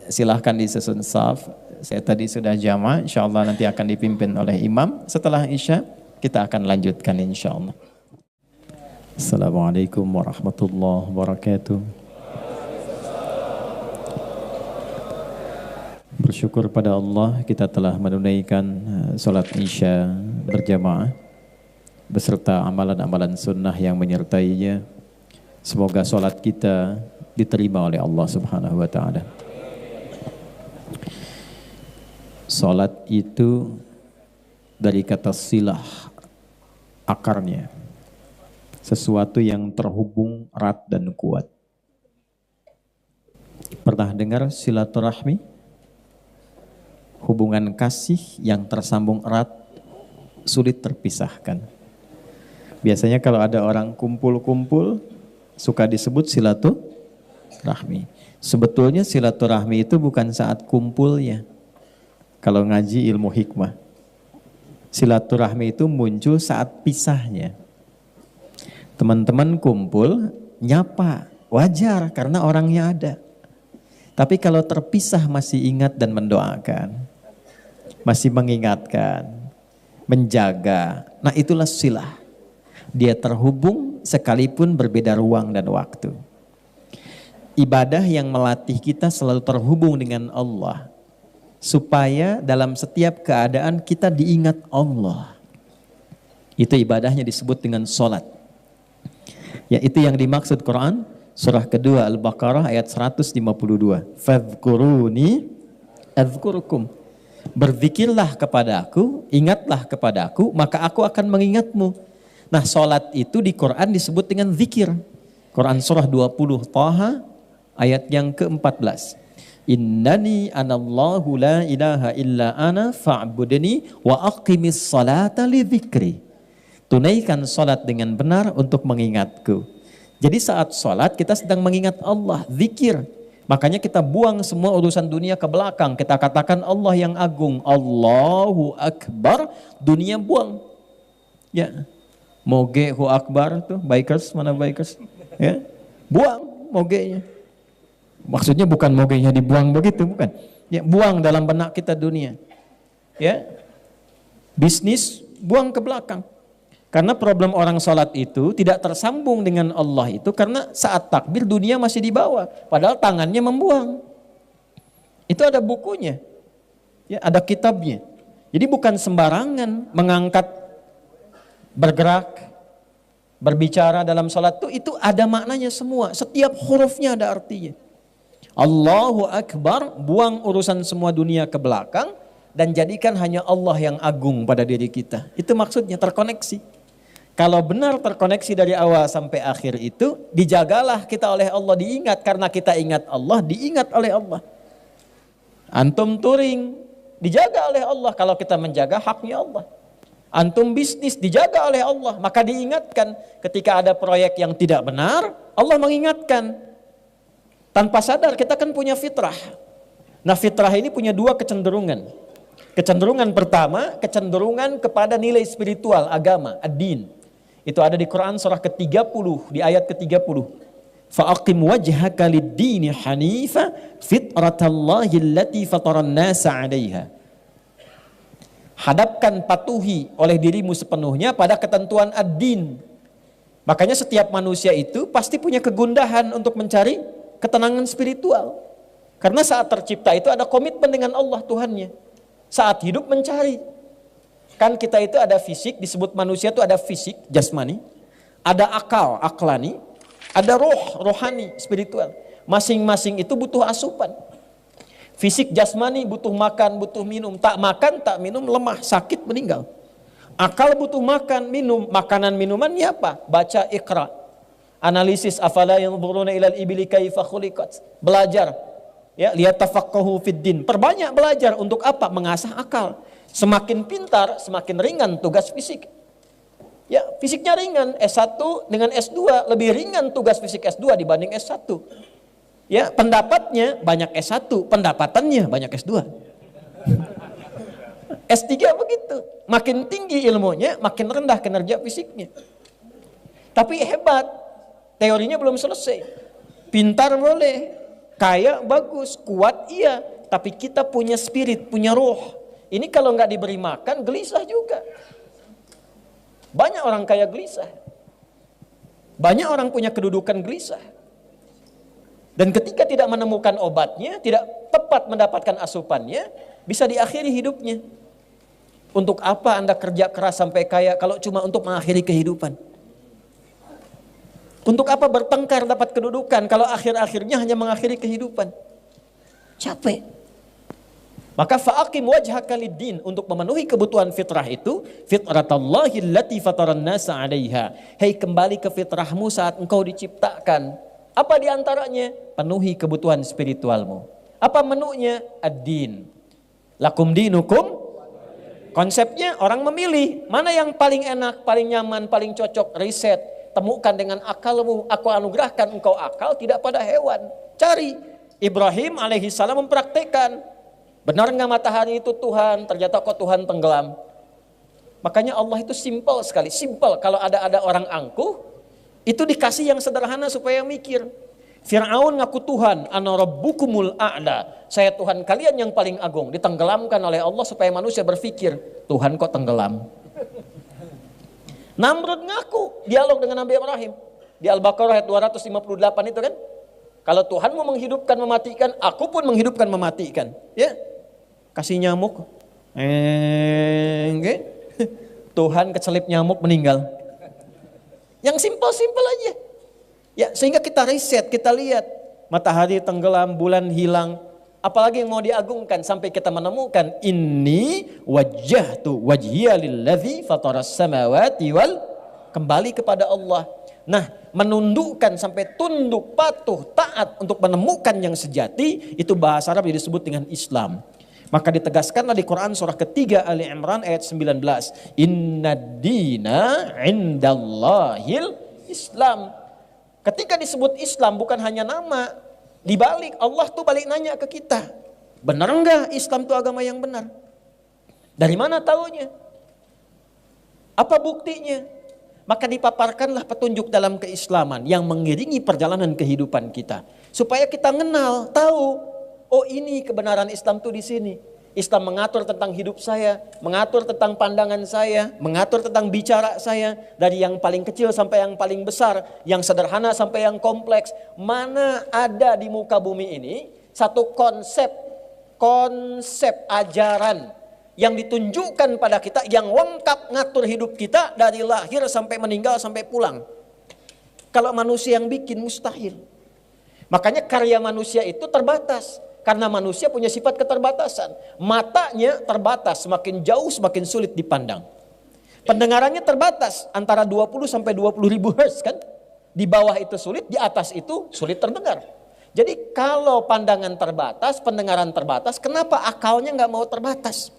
Speaker 2: Silahkan disusun saf. Saya tadi sudah jamaah, insyaallah nanti akan dipimpin oleh imam. Setelah Isya kita akan lanjutkan insyaallah. Assalamualaikum warahmatullahi wabarakatuh. Bersyukur pada Allah kita telah menunaikan sholat Isya berjamaah beserta amalan-amalan sunnah yang menyertainya. Semoga sholat kita diterima oleh Allah Subhanahu wa ta'ala. Sholat itu dari kata silah, akarnya sesuatu yang terhubung erat dan kuat. Pernah dengar silaturahmi? Hubungan kasih yang tersambung erat, sulit terpisahkan. Biasanya kalau ada orang kumpul-kumpul, suka disebut silaturahmi. Sebetulnya silaturahmi itu bukan saat kumpulnya. Kalau ngaji ilmu hikmah, silaturahmi itu muncul saat pisahnya. Teman-teman kumpul, nyapa, wajar karena orangnya ada. Tapi kalau terpisah masih ingat dan mendoakan, masih mengingatkan, menjaga. Nah itulah silah. Dia terhubung sekalipun berbeda ruang dan waktu. Ibadah yang melatih kita selalu terhubung dengan Allah. Supaya dalam setiap keadaan kita diingat Allah. Itu ibadahnya disebut dengan sholat. Ya itu yang dimaksud Quran. Surah kedua Al-Baqarah ayat 152. Fadhkuruni adzkurukum. Berzikirlah kepadaku, ingatlah kepadaku, maka aku akan mengingatmu. Nah, sholat itu di Quran disebut dengan zikir. Quran surah 20 Taha ayat yang ke-14. Innani anallahu la ilaha illa ana fa'budni wa aqimis salata li dzikri. Tunaikan sholat dengan benar untuk mengingatku. Jadi saat sholat kita sedang mengingat Allah, zikir. Makanya kita buang semua urusan dunia ke belakang. Kita katakan Allah yang agung. Allahu Akbar, dunia buang. Ya, moge hu akbar tuh, bikers, mana bikers? Ya, buang mogenya. Maksudnya bukan mogenya dibuang begitu, bukan. Ya, buang dalam benak kita dunia. Ya, bisnis buang ke belakang. Karena problem orang sholat itu tidak tersambung dengan Allah itu karena saat takbir dunia masih di bawah. Padahal tangannya membuang. Itu ada bukunya. Ya, ada kitabnya. Jadi bukan sembarangan mengangkat, bergerak, berbicara dalam sholat itu ada maknanya semua. Setiap hurufnya ada artinya. Allahu Akbar, buang urusan semua dunia ke belakang dan jadikan hanya Allah yang agung pada diri kita. Itu maksudnya terkoneksi. Kalau benar terkoneksi dari awal sampai akhir itu, dijagalah kita oleh Allah, diingat. Karena kita ingat Allah, diingat oleh Allah. Antum touring, dijaga oleh Allah kalau kita menjaga haknya Allah. Antum bisnis, dijaga oleh Allah. Maka diingatkan ketika ada proyek yang tidak benar, Allah mengingatkan. Tanpa sadar kita kan punya fitrah. Nah fitrah ini punya dua kecenderungan. Kecenderungan pertama, kecenderungan kepada nilai spiritual, agama, ad-din. Itu ada di Quran surah ke-30 di ayat ke-30. Fa'aqim wajhaka lid-dini hanifa fitratallahi allati fataran nasa 'alaiha. Hadapkan, patuhi oleh dirimu sepenuhnya pada ketentuan ad-din. Makanya setiap manusia itu pasti punya kegundahan untuk mencari ketenangan spiritual. Karena saat tercipta itu ada komitmen dengan Allah Tuhannya. Saat hidup mencari. Kan kita itu ada fisik, disebut manusia itu ada fisik, jasmani, ada akal, aklani, ada roh, rohani, spiritual. Masing-masing itu butuh asupan. Fisik jasmani butuh makan, butuh minum. Tak makan, tak minum, lemah, sakit, meninggal. Akal butuh makan, minum. Makanan, minumannya apa? Baca Iqra. Analisis afala yanzuruna ilal ibili kaifa khuliqat. Belajar. Ya, liyatafaqahu fid din. Perbanyak belajar untuk apa? Mengasah akal. Semakin pintar, semakin ringan tugas fisik. Ya, fisiknya ringan, S1 dengan S2 lebih ringan tugas fisik S2 dibanding S1. Ya, pendapatnya banyak S1, pendapatannya banyak S2. S3 begitu. Makin tinggi ilmunya, makin rendah kinerja fisiknya. Tapi hebat, teorinya belum selesai. Pintar boleh, kaya bagus, kuat iya. Tapi kita punya spirit, punya roh. Ini kalau nggak diberi makan, gelisah juga. Banyak orang kaya gelisah. Banyak orang punya kedudukan gelisah. Dan ketika tidak menemukan obatnya, tidak tepat mendapatkan asupannya, bisa diakhiri hidupnya. Untuk apa Anda kerja keras sampai kaya kalau cuma untuk mengakhiri kehidupan? Untuk apa bertengkar dapat kedudukan kalau akhir-akhirnya hanya mengakhiri kehidupan? Capek. Maka fa'aqim wajhaka lid-din, untuk memenuhi kebutuhan fitrah itu, fitratallahi allati fataran nasa 'alaiha. Hei, kembali ke fitrahmu saat engkau diciptakan. Apa diantaranya? Penuhi kebutuhan spiritualmu. Apa menunya? Ad-din. Lakum dinukum. Konsepnya orang memilih mana yang paling enak, paling nyaman, paling cocok. Riset, temukan dengan akalmu. Aku anugerahkan engkau akal, tidak pada hewan. Cari. Ibrahim alaihissalam mempraktekkan. Benar nggak matahari itu Tuhan? Ternyata kok Tuhan tenggelam. Makanya Allah itu simpel sekali. Simpel. Kalau ada orang angkuh, itu dikasih yang sederhana supaya mikir. Fir'aun ngaku Tuhan, ana rabbukumul a'la. Saya Tuhan kalian yang paling agung. Ditenggelamkan oleh Allah supaya manusia berpikir, Tuhan kok tenggelam. Namrud ngaku, dialog dengan Nabi Ibrahim. Di Al-Baqarah ayat 258 itu kan. Kalau Tuhan mau menghidupkan, mematikan, aku pun menghidupkan, mematikan. Ya, kasih nyamuk. Tuhan kecelip nyamuk meninggal. Yang simpel-simpel aja. Ya, sehingga kita riset, kita lihat matahari tenggelam, bulan hilang, apalagi yang mau diagungkan sampai kita menemukan inni wajjahtu wajhiya lillazi fataras samawati wal, kembali kepada Allah. Nah, menundukkan sampai tunduk, patuh, taat untuk menemukan yang sejati, itu bahasa Arab disebut dengan Islam. Maka ditegaskanlah di Quran surah ketiga Ali Imran ayat 19. Inna dina indallahil Islam. Ketika disebut Islam bukan hanya nama, dibalik Allah tuh balik nanya ke kita. Benar enggak Islam itu agama yang benar? Dari mana taunya? Apa buktinya? Maka dipaparkanlah petunjuk dalam keislaman yang mengiringi perjalanan kehidupan kita. Supaya kita kenal, tahu, oh ini kebenaran Islam tuh di sini. Islam mengatur tentang hidup saya, mengatur tentang pandangan saya, mengatur tentang bicara saya. Dari yang paling kecil sampai yang paling besar, yang sederhana sampai yang kompleks. Mana ada di muka bumi ini satu konsep ajaran yang ditunjukkan pada kita, yang lengkap ngatur hidup kita dari lahir sampai meninggal sampai pulang. Kalau manusia yang bikin mustahil. Makanya karya manusia itu terbatas. Karena manusia punya sifat keterbatasan. Matanya terbatas, semakin jauh semakin sulit dipandang. Pendengarannya terbatas, antara 20 sampai 20 ribu hertz kan. Di bawah itu sulit, di atas itu sulit terdengar. Jadi kalau pandangan terbatas, pendengaran terbatas, kenapa akalnya nggak mau terbatas?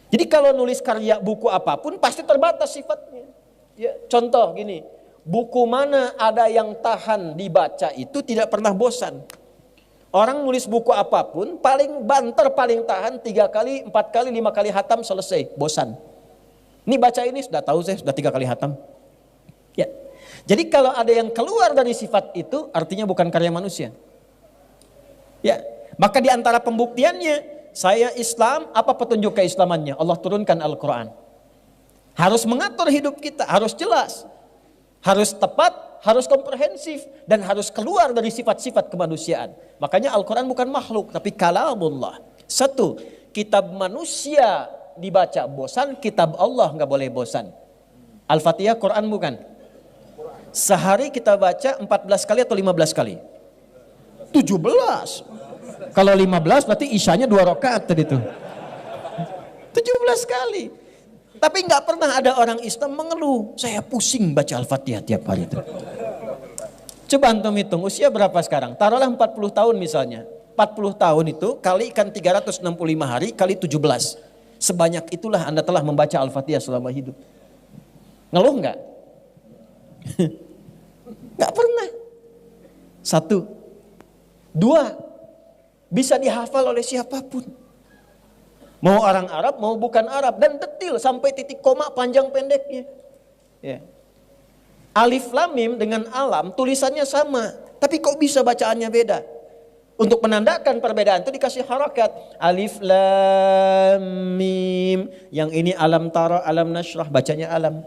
Speaker 2: Jadi kalau nulis karya buku apapun pasti terbatas sifatnya. Ya, contoh gini, buku mana ada yang tahan dibaca itu tidak pernah bosan. Orang nulis buku apapun paling banter, paling tahan 3 kali, 4 kali, 5 kali hatam selesai, bosan. Ini baca ini sudah tahu saya sudah 3 kali hatam. Ya. Jadi kalau ada yang keluar dari sifat itu artinya bukan karya manusia. Ya, maka di antara pembuktiannya saya Islam, apa petunjuk keislamannya? Allah turunkan Al-Quran. Harus mengatur hidup kita, harus jelas, harus tepat, harus komprehensif, dan harus keluar dari sifat-sifat kemanusiaan. Makanya Al-Quran bukan makhluk, tapi kalamullah. Satu, kitab manusia dibaca bosan, kitab Allah nggak boleh bosan. Al-Fatihah Quran bukan? Sehari kita baca 14 kali atau 15 kali? 17. Kalau 15 berarti isyanya 2 rakaat tadi tuh. 17 kali. Tapi nggak pernah ada orang Islam mengeluh, saya pusing baca Al-Fatihah tiap hari itu. Coba antum hitung, usia berapa sekarang? Taruhlah 40 tahun misalnya. 40 tahun itu kalikan 365 hari kali 17. Sebanyak itulah Anda telah membaca Al-Fatihah selama hidup. Ngeluh nggak? Nggak pernah. 1. 2. Bisa dihafal oleh siapapun. Mau orang Arab, mau bukan Arab. Dan detil sampai titik koma panjang pendeknya. Ya. Alif lam mim dengan alam tulisannya sama. Tapi kok bisa bacaannya beda? Untuk menandakan perbedaan itu dikasih harakat. Alif lam mim. Yang ini alam tara, alam nashrah, bacanya alam.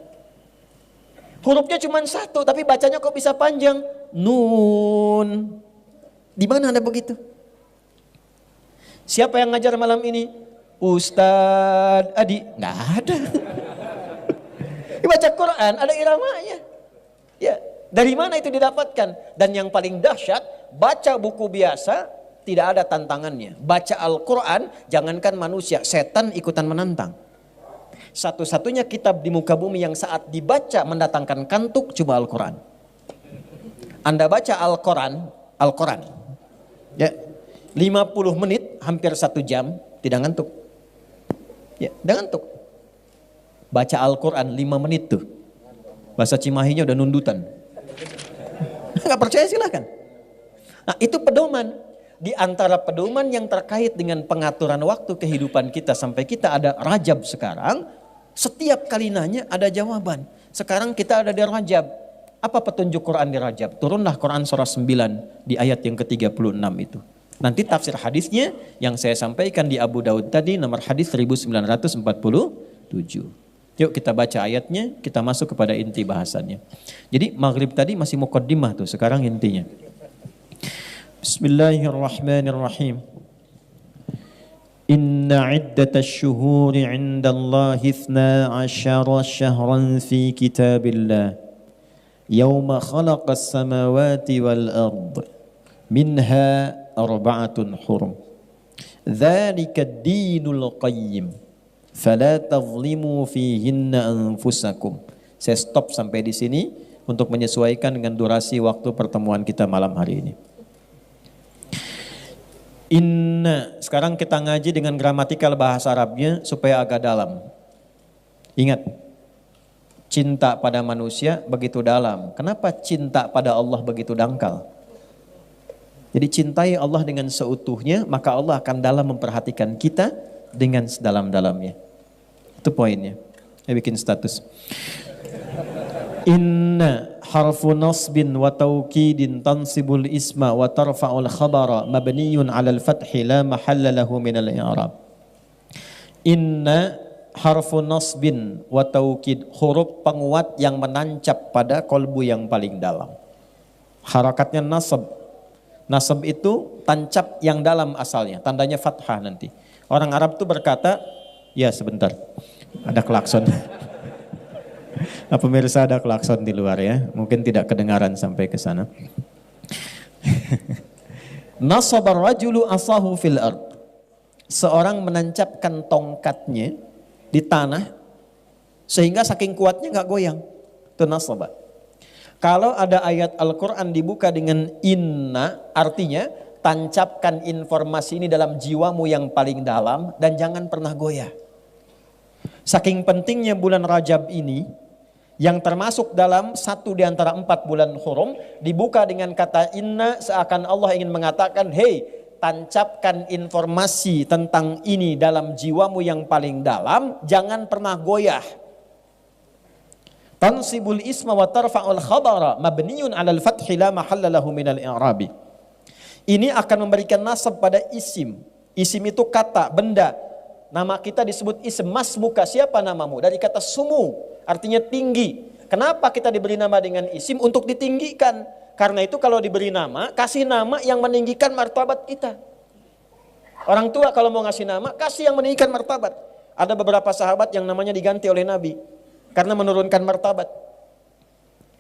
Speaker 2: Hurufnya cuma satu, tapi bacanya kok bisa panjang? Nun. Di mana ada begitu? Siapa yang ngajar malam ini? Ustadz Adi. Nggak ada. Baca Quran ada iramanya. Ya, dari mana itu didapatkan? Dan yang paling dahsyat, baca buku biasa tidak ada tantangannya. Baca Al-Quran, jangankan manusia, setan ikutan menantang. Satu-satunya kitab di muka bumi yang saat dibaca mendatangkan kantuk cuma Al-Quran. Anda baca Al-Quran, ya, 50 menit, hampir 1 jam, tidak ngantuk. Ya, tidak ngantuk. Baca Al-Quran 5 menit tuh. Bahasa Cimahinya udah nundutan. Nggak percaya silahkan. Nah, itu pedoman. Di antara pedoman yang terkait dengan pengaturan waktu kehidupan kita sampai kita ada Rajab sekarang, setiap kali nanya ada jawaban. Sekarang kita ada di Rajab. Apa petunjuk Quran di Rajab? Turunlah Quran surah 9 di ayat yang ke-36 itu. Nanti tafsir hadisnya yang saya sampaikan di Abu Daud tadi nomor hadis 1947. Yuk kita baca ayatnya, kita masuk kepada inti bahasannya. Jadi maghrib tadi masih muqaddimah tuh, sekarang intinya. Bismillahirrahmanirrahim. Inna iddatash syuhuri 'indallahi 12 syahran fi kitabillah. Yawma khalaqas samawati wal ard. Minha arba'atun hurum. Dzalika ad-dinul qayyim. Fala tazlimu fihinna anfusakum. Saya stop sampai di sini untuk menyesuaikan dengan durasi waktu pertemuan kita malam hari ini. Inna, sekarang kita ngaji dengan gramatikal bahasa Arabnya supaya agak dalam. Ingat, cinta pada manusia begitu dalam. Kenapa cinta pada Allah begitu dangkal? Jadi cintai Allah dengan seutuhnya, maka Allah akan dalam memperhatikan kita dengan sedalam-dalamnya. Itu poinnya. Saya bikin status. Inna harfu nasbin wa tawkidin tansibul isma wa tarfa'ul khabara mabniyun 'alal fathi la mahalla lahu minal i'rab. Inna harfu nasbin wa tawkid, huruf penguat yang menancap pada kolbu yang paling dalam. Harakatnya nasab. Nasab itu tancap yang dalam asalnya, tandanya fathah nanti. Orang Arab tuh berkata, ya sebentar, ada klakson. Pemirsa ada klakson di luar ya, mungkin tidak kedengaran sampai ke sana. Nasabar rajulu asahu fil ard. Seorang menancapkan tongkatnya di tanah sehingga saking kuatnya nggak goyang. Itu nasabah. Kalau ada ayat Al-Quran dibuka dengan inna, artinya tancapkan informasi ini dalam jiwamu yang paling dalam dan jangan pernah goyah. Saking pentingnya bulan Rajab ini, yang termasuk dalam 1 di antara 4 bulan hurum, dibuka dengan kata inna, seakan Allah ingin mengatakan, hei, tancapkan informasi tentang ini dalam jiwamu yang paling dalam, jangan pernah goyah. Tansibul isma wa tarfa'ul khabara mabniyun 'alal fathi la mahalla lahu minal i'rabi. Ini akan memberikan nasab pada isim. Isim itu kata, benda. Nama kita disebut isim. Masmuka, siapa namamu? Dari kata sumu, artinya tinggi. Kenapa kita diberi nama dengan isim? Untuk ditinggikan. Karena itu kalau diberi nama, kasih nama yang meninggikan martabat kita. Orang tua kalau mau ngasih nama, kasih yang meninggikan martabat. Ada beberapa sahabat yang namanya diganti oleh Nabi karena menurunkan martabat.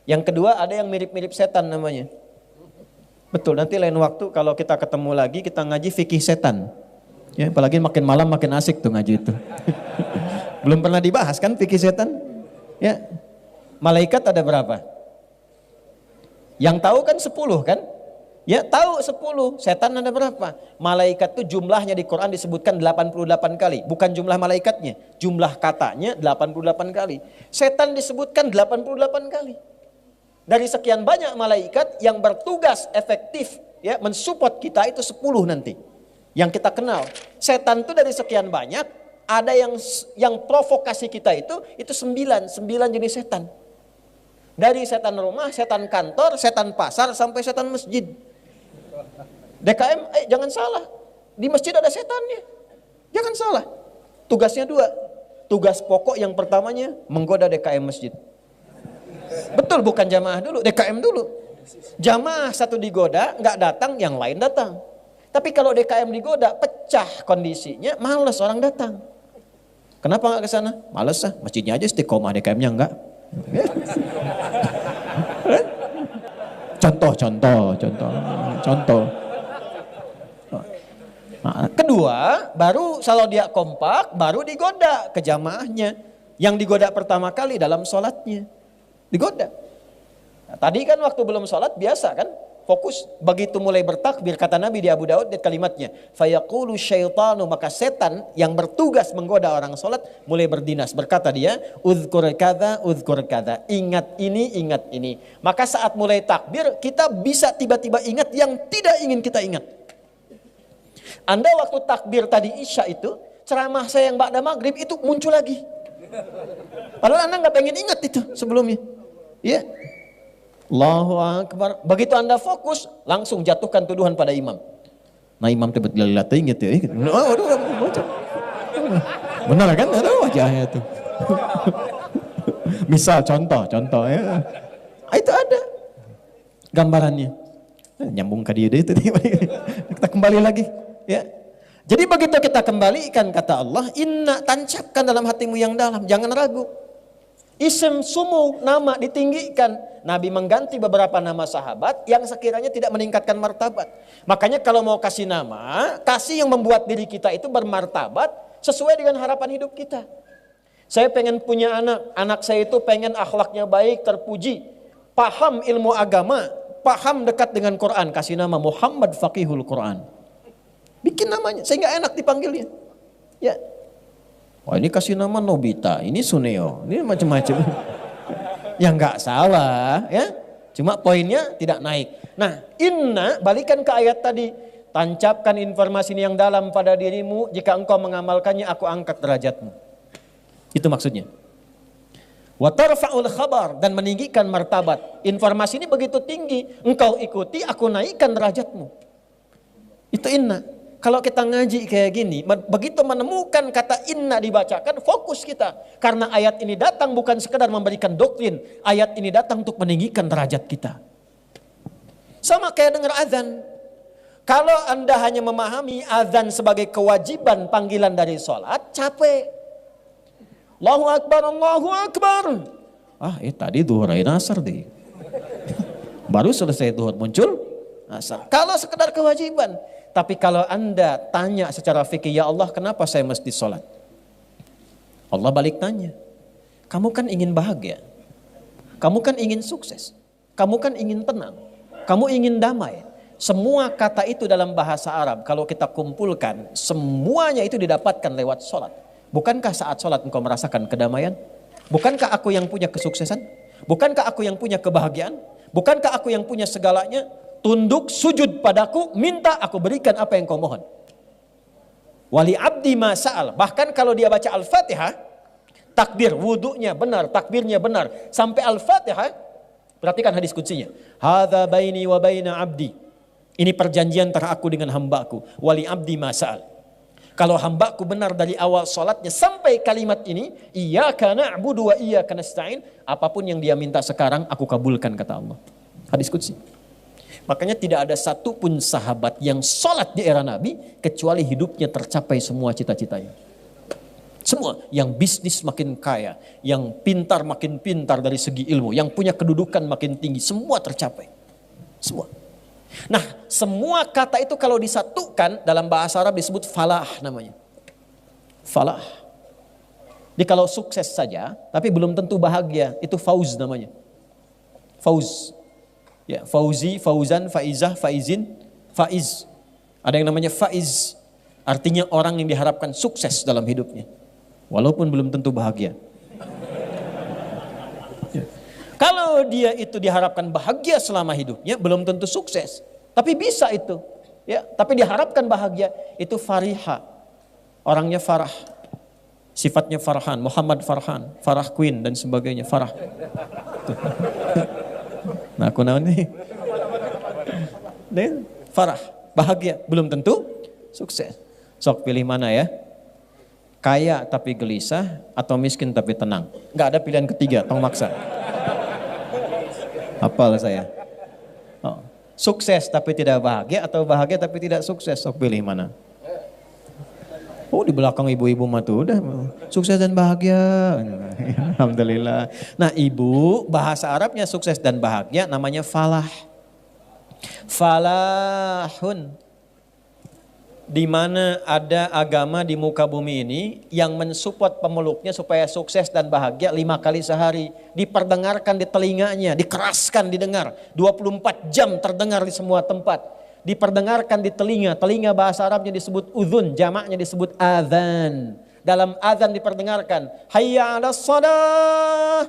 Speaker 2: Yang kedua, ada yang mirip-mirip setan namanya. Betul, nanti lain waktu kalau kita ketemu lagi, kita ngaji fikih setan. Ya, apalagi makin malam makin asik tuh ngaji itu. Belum pernah dibahas kan fikih setan? Ya. Malaikat ada berapa? Yang tahu kan 10 kan? Ya, tahu 10. Setan ada berapa? Malaikat itu jumlahnya di Quran disebutkan 88 kali. Bukan jumlah malaikatnya, jumlah katanya 88 kali. Setan disebutkan 88 kali. Dari sekian banyak malaikat yang bertugas efektif ya mensupport kita itu 10 nanti. Yang kita kenal. Setan itu dari sekian banyak ada yang provokasi kita itu 9 jenis setan. Dari setan rumah, setan kantor, setan pasar, sampai setan masjid. DKM, jangan salah. Di masjid ada setannya. Jangan salah. Tugasnya 2. Tugas pokok yang pertamanya menggoda DKM masjid. Betul, bukan jamaah dulu, DKM dulu. Jamaah satu digoda, nggak datang, yang lain datang. Tapi kalau DKM digoda, pecah kondisinya, males orang datang. Kenapa nggak ke sana? Males ah, masjidnya aja istiqomah, DKM-nya enggak. Contoh. Nah, kedua, baru kalau dia kompak, baru digoda ke jamaahnya. Yang digoda pertama kali dalam sholatnya. Digoda. Nah, tadi kan waktu belum sholat biasa kan, fokus. Begitu mulai bertakbir, kata Nabi di Abu Daud, kalimatnya, fayaqulu syaitanu, maka setan yang bertugas menggoda orang sholat mulai berdinas. Berkata dia, uzkur kada, ingat ini. Maka saat mulai takbir, kita bisa tiba-tiba ingat yang tidak ingin kita ingat. Anda waktu takbir tadi Isya itu, ceramah saya yang ba'da maghrib itu muncul lagi. Padahal Anda nggak pengen ingat itu sebelumnya. Ya. Allahu Akbar. Begitu Anda fokus, langsung jatuhkan tuduhan pada imam. Nah imam tiba-tiba ingat ya. Benar kan? Ada wajahnya itu. Misal contoh ya. Itu ada gambarannya. Nyambung ke dia itu. Kita kembali lagi. Ya. Jadi begitu kita kembalikan kata Allah, inna, tancapkan dalam hatimu yang dalam, jangan ragu. Ism sumu, nama ditinggikan. Nabi mengganti beberapa nama sahabat yang sekiranya tidak meningkatkan martabat. Makanya kalau mau kasih nama, kasih yang membuat diri kita itu bermartabat sesuai dengan harapan hidup kita. Saya pengen punya anak saya itu pengen akhlaknya baik, terpuji, paham ilmu agama, paham dekat dengan Quran, kasih nama Muhammad Faqihul Quran. Bikin namanya, sehingga enak dipanggilnya. Ya. Wah ini kasih nama Nobita, ini Suneo, ini macam-macam. Ya nggak salah, ya. Cuma poinnya tidak naik. Nah, inna, balikan ke ayat tadi. Tancapkan informasi ini yang dalam pada dirimu, jika engkau mengamalkannya, aku angkat derajatmu. Itu maksudnya. Wa tarfa'ul khabar, dan meninggikan martabat. Informasi ini begitu tinggi, engkau ikuti, aku naikkan derajatmu. Itu inna. Kalau kita ngaji kayak gini, begitu menemukan kata inna dibacakan, fokus kita. Karena ayat ini datang bukan sekedar memberikan doktrin. Ayat ini datang untuk meninggikan derajat kita. Sama kayak dengar azan. Kalau Anda hanya memahami azan sebagai kewajiban panggilan dari sholat, capek. Allahu Akbar, Allahu Akbar. Tadi duhur asar deh. Baru selesai duhur muncul asar. Kalau sekedar kewajiban. Tapi kalau Anda tanya secara fikih, ya Allah kenapa saya mesti sholat? Allah balik tanya, kamu kan ingin bahagia, kamu kan ingin sukses, kamu kan ingin tenang, kamu ingin damai. Semua kata itu dalam bahasa Arab, kalau kita kumpulkan, semuanya itu didapatkan lewat sholat. Bukankah saat sholat engkau merasakan kedamaian? Bukankah aku yang punya kesuksesan? Bukankah aku yang punya kebahagiaan? Bukankah aku yang punya segalanya? Tunduk, sujud padaku, minta aku berikan apa yang kau mohon. Wali abdi ma sa'al. Bahkan kalau dia baca Al-Fatihah, takbir, wudunya benar, takbirnya benar. Sampai Al-Fatihah, perhatikan hadis kutsinya. Hadza baini wa baina abdi. Ini perjanjian antara aku dengan hambaku. Wali abdi ma sa'al. Kalau hambaku benar dari awal sholatnya sampai kalimat ini, iyyaka na'budu wa iyyaka nasta'in, apapun yang dia minta sekarang, aku kabulkan, kata Allah. Hadis kutsi. Makanya tidak ada satupun sahabat yang sholat di era Nabi kecuali hidupnya tercapai semua cita-citanya. Semua, yang bisnis makin kaya, yang pintar makin pintar dari segi ilmu, yang punya kedudukan makin tinggi, semua tercapai. Semua. Nah, semua kata itu kalau disatukan dalam bahasa Arab disebut falah namanya. Falah. Jadi kalau sukses saja, tapi belum tentu bahagia, itu fauz namanya. Fauz. Ya, fauzi, fauzan, faizah, faizin, faiz. Ada yang namanya faiz. Artinya orang yang diharapkan sukses dalam hidupnya. Walaupun belum tentu bahagia. Ya. Kalau dia itu diharapkan bahagia selama hidupnya, belum tentu sukses. Tapi bisa itu. Ya, tapi diharapkan bahagia, itu fariha. Orangnya farah. Sifatnya Farhan, Muhammad Farhan, Farah Queen dan sebagainya, Farah. Nah, aku naon nih? Farah, bahagia, belum tentu sukses. Sok pilih mana ya? Kaya tapi gelisah atau miskin tapi tenang? Enggak ada pilihan ketiga, tong maksa. Hafal saya. Oh. Sukses tapi tidak bahagia atau bahagia tapi tidak sukses? Sok pilih mana? Oh, di belakang ibu-ibu mah tuh udah sukses dan bahagia. Alhamdulillah. Nah, ibu bahasa Arabnya sukses dan bahagia namanya falah. Falahun. Di mana ada agama di muka bumi ini yang mensupport pemeluknya supaya sukses dan bahagia 5 kali sehari. Diperdengarkan di telinganya, dikeraskan didengar. 24 jam terdengar di semua tempat. Diperdengarkan di telinga. Telinga bahasa Arabnya disebut udhun, jamaknya disebut adzan. Dalam adzan diperdengarkan, hayya 'alas shalah.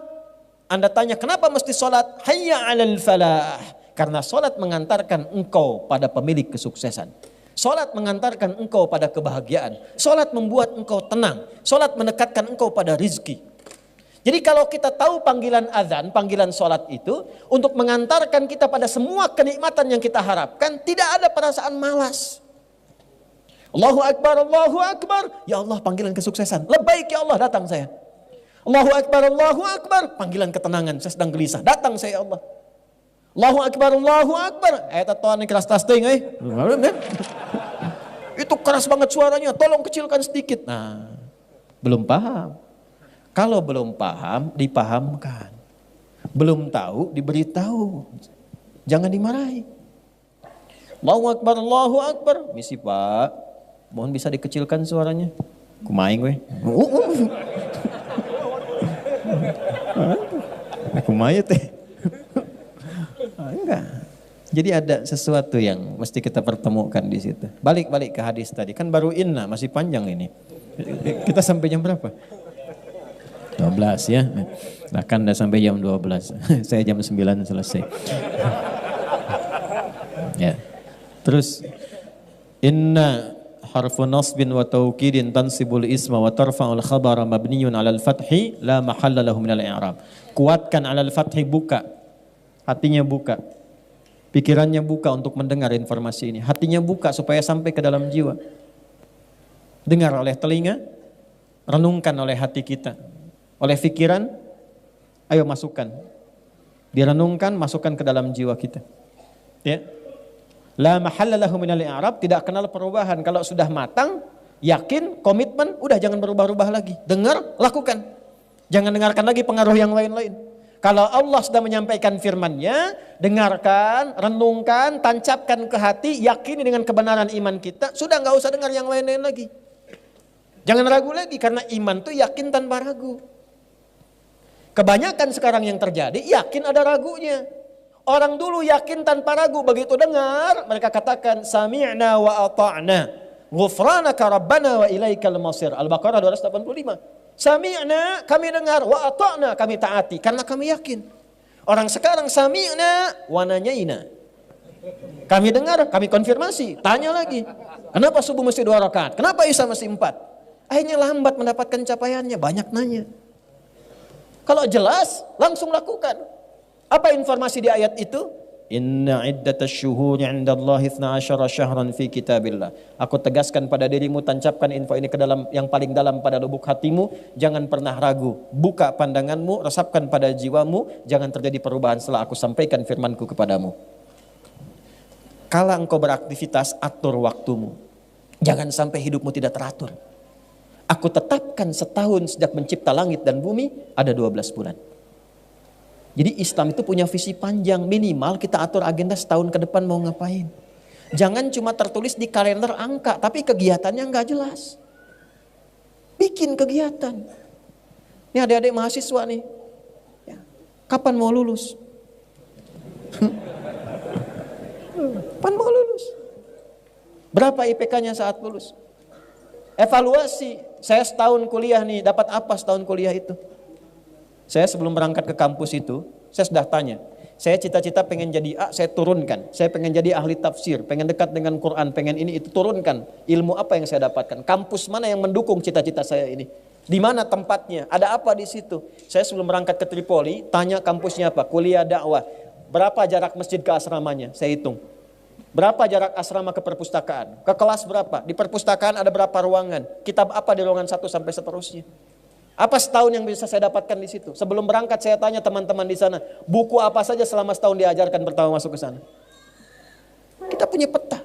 Speaker 2: Anda tanya kenapa mesti salat? Hayya 'alal falah. Karena salat mengantarkan engkau pada pemilik kesuksesan. Salat mengantarkan engkau pada kebahagiaan. Salat membuat engkau tenang. Salat mendekatkan engkau pada rizki. Jadi kalau kita tahu panggilan azan, panggilan salat itu untuk mengantarkan kita pada semua kenikmatan yang kita harapkan, tidak ada perasaan malas. Allahu Akbar, Allahu Akbar. Ya Allah, panggilan kesuksesan. Lebaik ya Allah, datang saya. Allahu Akbar, Allahu Akbar. Panggilan ketenangan, saya sedang gelisah. Datang saya ya Allah. Allahu Akbar, Allahu Akbar. Tatoan keras tasting Itu keras banget suaranya, tolong kecilkan sedikit. Nah, belum paham. Kalau belum paham, dipahamkan. Belum tahu, diberitahu. Jangan dimarahi. Allahu Akbar, Allahu Akbar. Misi Pak, mohon bisa dikecilkan suaranya. Kumaing gue. Kumain teh. Enggak. Jadi ada sesuatu yang mesti kita pertemukan di situ. Balik ke hadis tadi. Kan baru inna, masih panjang ini. Kita sampai jam berapa? 12 ya. Nah kan udah sampai jam 12. Saya jam 9 selesai. Ya. Terus inna harfu nasbin wa taukidin tansibul isma wa tarfa'ul khabara mabniyun 'alal fathi la mahalla lahu minal i'rab. Kuatkan 'alal fathi, buka. Hatinya buka. Pikirannya buka untuk mendengar informasi ini. Hatinya buka supaya sampai ke dalam jiwa. Dengar oleh telinga, renungkan oleh hati kita. Oleh pikiran, ayo masukkan. Direnungkan, masukkan ke dalam jiwa kita. Ya. La mahalla lahu minal i'rab, tidak kenal perubahan. Kalau sudah matang, yakin, komitmen, udah jangan berubah-ubah lagi. Dengar, lakukan. Jangan dengarkan lagi pengaruh yang lain-lain. Kalau Allah sudah menyampaikan firman-Nya, dengarkan, renungkan, tancapkan ke hati, yakini dengan kebenaran iman kita, sudah nggak usah dengar yang lain-lain lagi. Jangan ragu lagi, karena iman itu yakin tanpa ragu. Kebanyakan sekarang yang terjadi, yakin ada ragunya. Orang dulu yakin tanpa ragu, begitu dengar, mereka katakan, sami'na wa ata'na, ghufranaka rabbana wa ilaikal masir. Al-Baqarah 285. Sami'na, kami dengar, wa ata'na, kami taati, karena kami yakin. Orang sekarang sami'na wa nanyaina. Kami dengar, kami konfirmasi, tanya lagi. Kenapa subuh mesti 2 rakaat? Kenapa isya mesti 4? Akhirnya lambat mendapatkan capaiannya, banyak nanya. Kalau jelas, langsung lakukan. Apa informasi di ayat itu? Inna iddatasy syuhuri 'indallahi 12 syahran fi kitabillah. Aku tegaskan pada dirimu, tancapkan info ini ke dalam yang paling dalam pada lubuk hatimu, jangan pernah ragu. Buka pandanganmu, resapkan pada jiwamu, jangan terjadi perubahan setelah aku sampaikan firmanku kepadamu. Kala engkau beraktivitas, atur waktumu. Jangan sampai hidupmu tidak teratur. Aku tetapkan setahun sejak mencipta langit dan bumi, ada 12 bulan. Jadi Islam itu punya visi panjang, minimal kita atur agenda setahun ke depan mau ngapain. Jangan cuma tertulis di kalender angka, tapi kegiatannya nggak jelas. Bikin kegiatan. Ini adik-adik mahasiswa nih, ya. Kapan mau lulus? Kapan mau lulus? Berapa IPK-nya saat lulus? Evaluasi, saya setahun kuliah nih, dapat apa setahun kuliah itu? Saya sebelum berangkat ke kampus itu, saya sudah tanya. Saya cita-cita pengen jadi A, saya turunkan. Saya pengen jadi ahli tafsir, pengen dekat dengan Quran, pengen ini itu turunkan. Ilmu apa yang saya dapatkan? Kampus mana yang mendukung cita-cita saya ini? Di mana tempatnya? Ada apa di situ? Saya sebelum berangkat ke Tripoli, tanya kampusnya apa? Kuliah dakwah. Berapa jarak masjid ke asramanya? Saya hitung. Berapa jarak asrama ke perpustakaan? Ke kelas berapa? Di perpustakaan ada berapa ruangan? Kitab apa di ruangan 1 sampai seterusnya? Apa setahun yang bisa saya dapatkan di situ? Sebelum berangkat saya tanya teman-teman di sana, buku apa saja selama setahun diajarkan pertama masuk ke sana? Kita punya peta.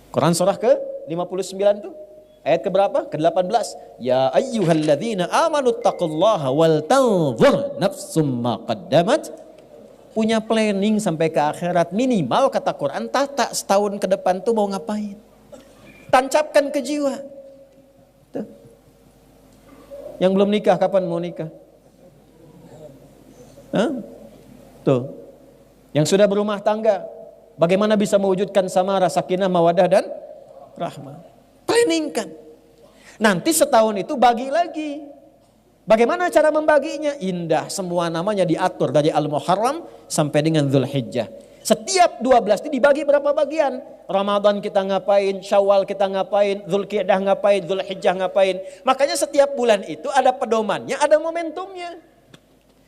Speaker 2: Quran surah ke-59 tuh. Ayat keberapa? Ke-18. Ya ayyuhalladzina amanu taqullaha wal tanzur nafsum ma qaddamat. Punya planning sampai ke akhirat. Minimal kata Quran, tata setahun ke depan tuh mau ngapain. Tancapkan ke jiwa. Tuh. Yang belum nikah kapan mau nikah? Hah? Tuh. Yang sudah berumah tangga, bagaimana bisa mewujudkan samara, sakinah, mawadah dan rahmah? Planningkan. Nanti setahun itu bagi lagi. Bagaimana cara membaginya? Indah, semua namanya diatur dari Al-Muharram sampai dengan Dzulhijjah. Setiap 12 itu dibagi berapa bagian? Ramadan kita ngapain, Syawal kita ngapain, Dzulqa'dah ngapain, Dzulhijjah ngapain. Makanya setiap bulan itu ada pedomannya, ada momentumnya.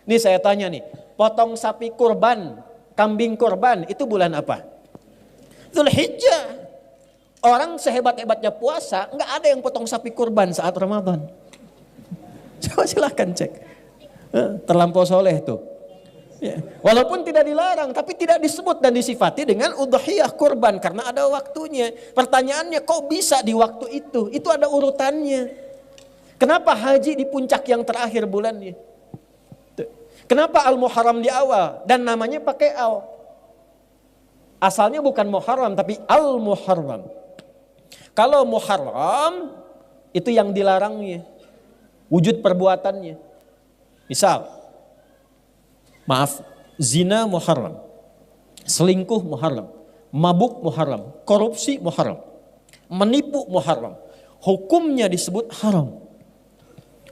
Speaker 2: Nih saya tanya nih, potong sapi kurban, kambing kurban itu bulan apa? Dzulhijjah. Orang sehebat-hebatnya puasa, nggak ada yang potong sapi kurban saat Ramadan. Coba silahkan cek. Terlampau soleh tuh. Ya. Walaupun tidak dilarang, tapi tidak disebut dan disifati dengan udhiyah kurban karena ada waktunya. Pertanyaannya, kok bisa di waktu itu? Itu ada urutannya. Kenapa haji di puncak yang terakhir bulannya? Kenapa Al-Muharram di awal dan namanya pakai al? Asalnya bukan Muharram tapi Al-Muharram. Kalau Muharram itu yang dilarangnya, wujud perbuatannya. Misal, maaf, zina Muharram, selingkuh Muharram, mabuk Muharram, korupsi Muharram, menipu Muharram. Hukumnya disebut haram.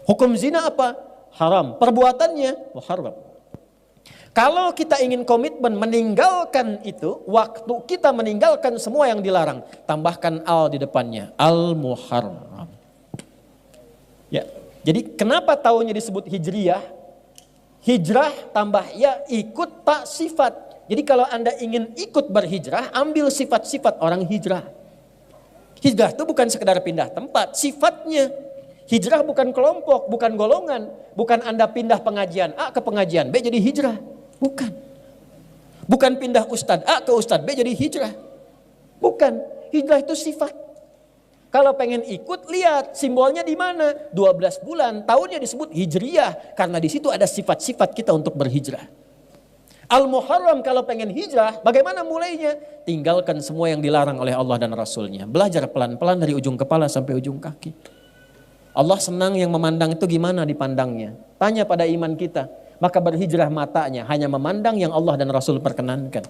Speaker 2: Hukum zina apa? Haram. Perbuatannya Muharram. Kalau kita ingin komitmen meninggalkan itu, waktu kita meninggalkan semua yang dilarang, tambahkan al di depannya, Al-Muharram. Ya, jadi kenapa tahunnya disebut Hijriyah? Hijrah tambah ya, ikut tak sifat. Jadi kalau Anda ingin ikut berhijrah, ambil sifat-sifat orang hijrah. Hijrah itu bukan sekedar pindah tempat, sifatnya. Hijrah bukan kelompok, bukan golongan, bukan Anda pindah pengajian A ke pengajian B jadi hijrah. Bukan. Bukan pindah ustadz A ke ustadz B jadi hijrah. Bukan. Hijrah itu sifat. Kalau pengen ikut, lihat simbolnya di mana. 12 bulan, tahunnya disebut Hijriyah. Karena di situ ada sifat-sifat kita untuk berhijrah. Al-Muharram kalau pengen hijrah, bagaimana mulainya? Tinggalkan semua yang dilarang oleh Allah dan Rasulnya. Belajar pelan-pelan dari ujung kepala sampai ujung kaki. Allah senang yang memandang itu gimana dipandangnya. Tanya pada iman kita. Maka berhijrah matanya hanya memandang yang Allah dan Rasul perkenankan.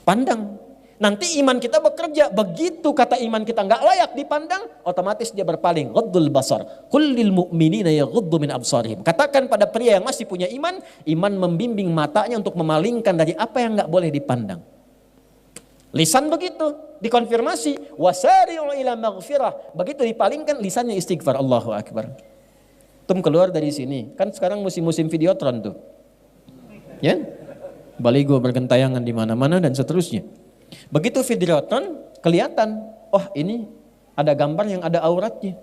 Speaker 2: Pandang. Nanti iman kita bekerja. Begitu kata iman kita nggak layak dipandang, otomatis dia berpaling. Ghaddul basar. Qul lil mu'minina yaghuddu min absarihim. Katakan pada pria yang masih punya iman, iman membimbing matanya untuk memalingkan dari apa yang nggak boleh dipandang. Lisan begitu, dikonfirmasi. Wasari'u ila maghfirah. Begitu dipalingkan, lisannya istighfar. Allahu Akbar. Keluar dari sini, kan sekarang musim-musim videotron tuh, ya, baligo bergentayangan di mana-mana dan seterusnya. Begitu videotron kelihatan, oh ini ada gambar yang ada auratnya.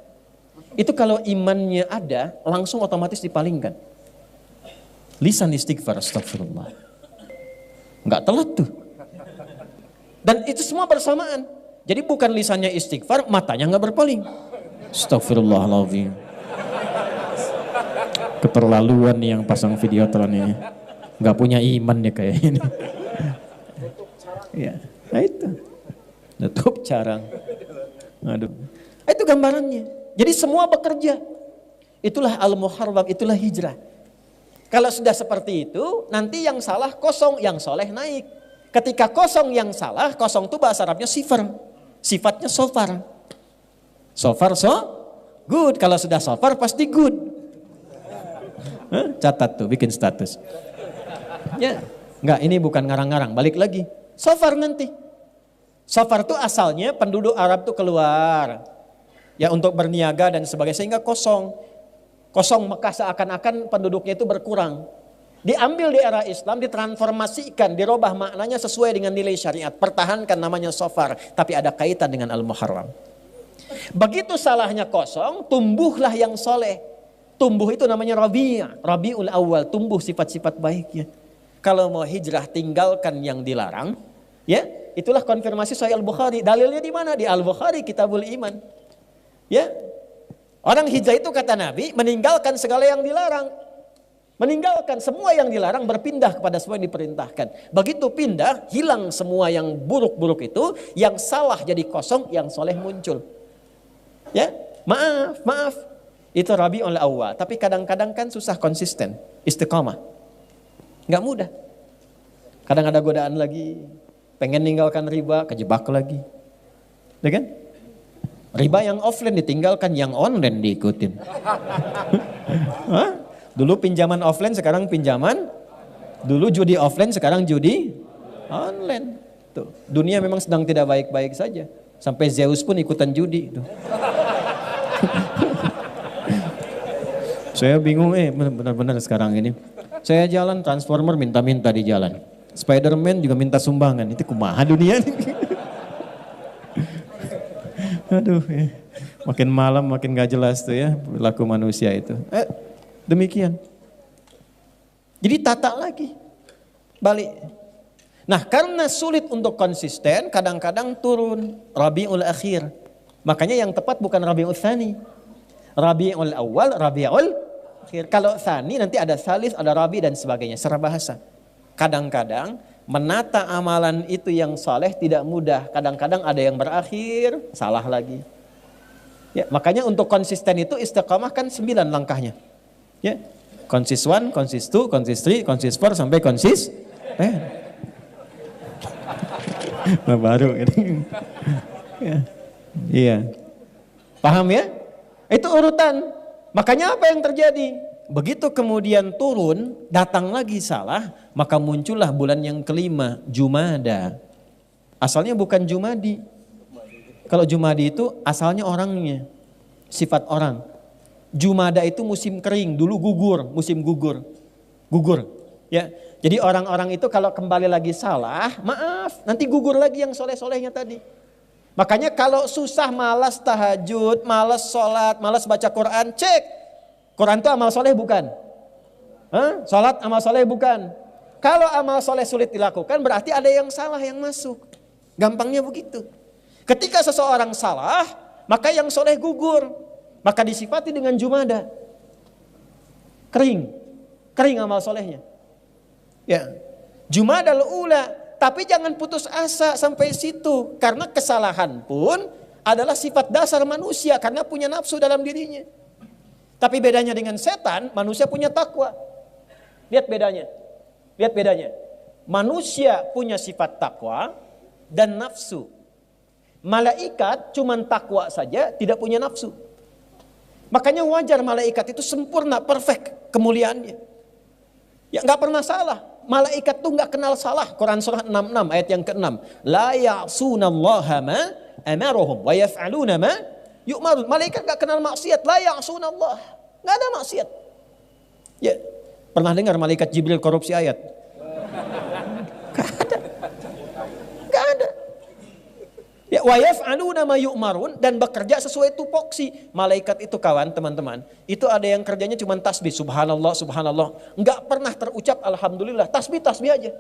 Speaker 2: Itu kalau imannya ada, langsung otomatis dipalingkan. Lisan istighfar, astagfirullah, nggak telat tuh. Dan itu semua bersamaan. Jadi bukan lisannya istighfar, matanya nggak berpaling. Astagfirullahaladzim. Keterlaluan nih yang pasang videotron ini. Gak punya iman ya kayak ini. Ya, nah itu. Tutup carang. Aduh. Itu gambarannya. Jadi semua bekerja. Itulah Al-Muharram, itulah hijrah. Kalau sudah seperti itu, nanti yang salah kosong, yang soleh naik. Ketika kosong yang salah, kosong itu bahasa Arabnya sifar. Sifatnya sofar. Sofar so good. Kalau sudah sofar pasti good. Catat tuh, bikin status. Ya, enggak, ini bukan ngarang-ngarang. Balik lagi, safar nanti. Safar tuh asalnya penduduk Arab tuh keluar. Ya, untuk berniaga dan sebagainya, sehingga kosong. Kosong Mekah, seakan-akan penduduknya itu berkurang. Diambil di era Islam, ditransformasikan, dirubah maknanya sesuai dengan nilai syariat. Pertahankan namanya Safar, tapi ada kaitan dengan Al-Muharram. Begitu salahnya kosong, tumbuhlah yang soleh. Tumbuh itu namanya Rabiul Awal, tumbuh sifat-sifat baiknya. Kalau mau hijrah, tinggalkan yang dilarang. Ya, itulah konfirmasi Sahih Al-Bukhari. Dalilnya di mana? Di Al-Bukhari, Kitabul Iman. Ya, orang hijrah itu kata Nabi, meninggalkan segala yang dilarang. Meninggalkan semua yang dilarang, berpindah kepada semua yang diperintahkan. Begitu pindah, hilang semua yang buruk-buruk itu, yang salah jadi kosong, yang soleh muncul. Ya, maaf. Itu Rabiul Awal. Tapi kadang-kadang kan susah konsisten, istiqamah. Nggak mudah. Kadang ada godaan lagi, pengen ninggalkan riba, kejebak lagi. Ya kan? Riba yang offline ditinggalkan, yang online diikutin. Hah? Dulu pinjaman offline, sekarang pinjaman. Dulu judi offline, sekarang judi online. Tuh, dunia memang sedang tidak baik-baik saja. Sampai Zeus pun ikutan judi. Tuh. Saya bingung, benar-benar sekarang ini. Saya jalan Transformer minta-minta di jalan. Spiderman juga minta sumbangan. Itu kumaha dunia nih. Aduh, ya. Makin malam makin gak jelas tuh ya perilaku manusia itu. Demikian. Jadi tata lagi. Balik. Nah, karena sulit untuk konsisten, kadang-kadang turun Rabiul Akhir. Makanya yang tepat bukan Rabiul Tsani. Rabiul Awal, Rabiul Akhir. Kalau Tsani nanti ada Salis, ada Rabi dan sebagainya. Secara bahasa. Kadang-kadang menata amalan itu yang saleh tidak mudah. Kadang-kadang ada yang berakhir, salah lagi. Ya, makanya untuk konsisten itu istiqamah kan 9 langkahnya. Ya, konsis 1, konsis 2, konsis 3, konsis 4 sampai konsis. Nah, baru ini. Ya. Iya. Paham ya? Itu urutan. Makanya apa yang terjadi? Begitu kemudian turun, datang lagi salah, maka muncullah bulan yang kelima, Jumada. Asalnya bukan Jumadi. Kalau Jumadi itu asalnya orangnya, sifat orang. Jumada itu musim kering, dulu gugur, musim gugur. Gugur. Ya. Jadi orang-orang itu kalau kembali lagi salah, maaf, nanti gugur lagi yang soleh-solehnya tadi. Makanya kalau susah, malas tahajud, malas sholat, malas baca Quran, cek. Quran itu amal soleh bukan? Sholat amal soleh bukan? Kalau amal soleh sulit dilakukan, berarti ada yang salah yang masuk. Gampangnya begitu. Ketika seseorang salah, maka yang soleh gugur. Maka disifati dengan Jumada. Kering. Kering amal solehnya. Ya. Jumadal ula. Tapi jangan putus asa sampai situ. Karena kesalahan pun adalah sifat dasar manusia. Karena punya nafsu dalam dirinya. Tapi bedanya dengan setan, manusia punya takwa. Lihat bedanya. Lihat bedanya. Manusia punya sifat takwa dan nafsu. Malaikat cuman takwa saja, tidak punya nafsu. Makanya wajar malaikat itu sempurna, perfect kemuliaannya. Ya nggak pernah salah. Malaikat tuh nggak kenal salah. Quran surah 66 ayat yang ke-6. La ya'sunallaha ma amaruhum wa yaf'aluna ma yu'marun. Malaikat nggak kenal maksiat. La ya'sunallah. Nggak ada maksiat. Ya, pernah dengar malaikat Jibril korupsi ayat? Nggak ada. Nggak ada. Ya, wa yaf'aluna ma yu'marun, dan bekerja sesuai tupoksi. Malaikat itu kawan, teman-teman, itu ada yang kerjanya cuma tasbih, subhanallah, subhanallah. Enggak pernah terucap alhamdulillah, tasbih aja.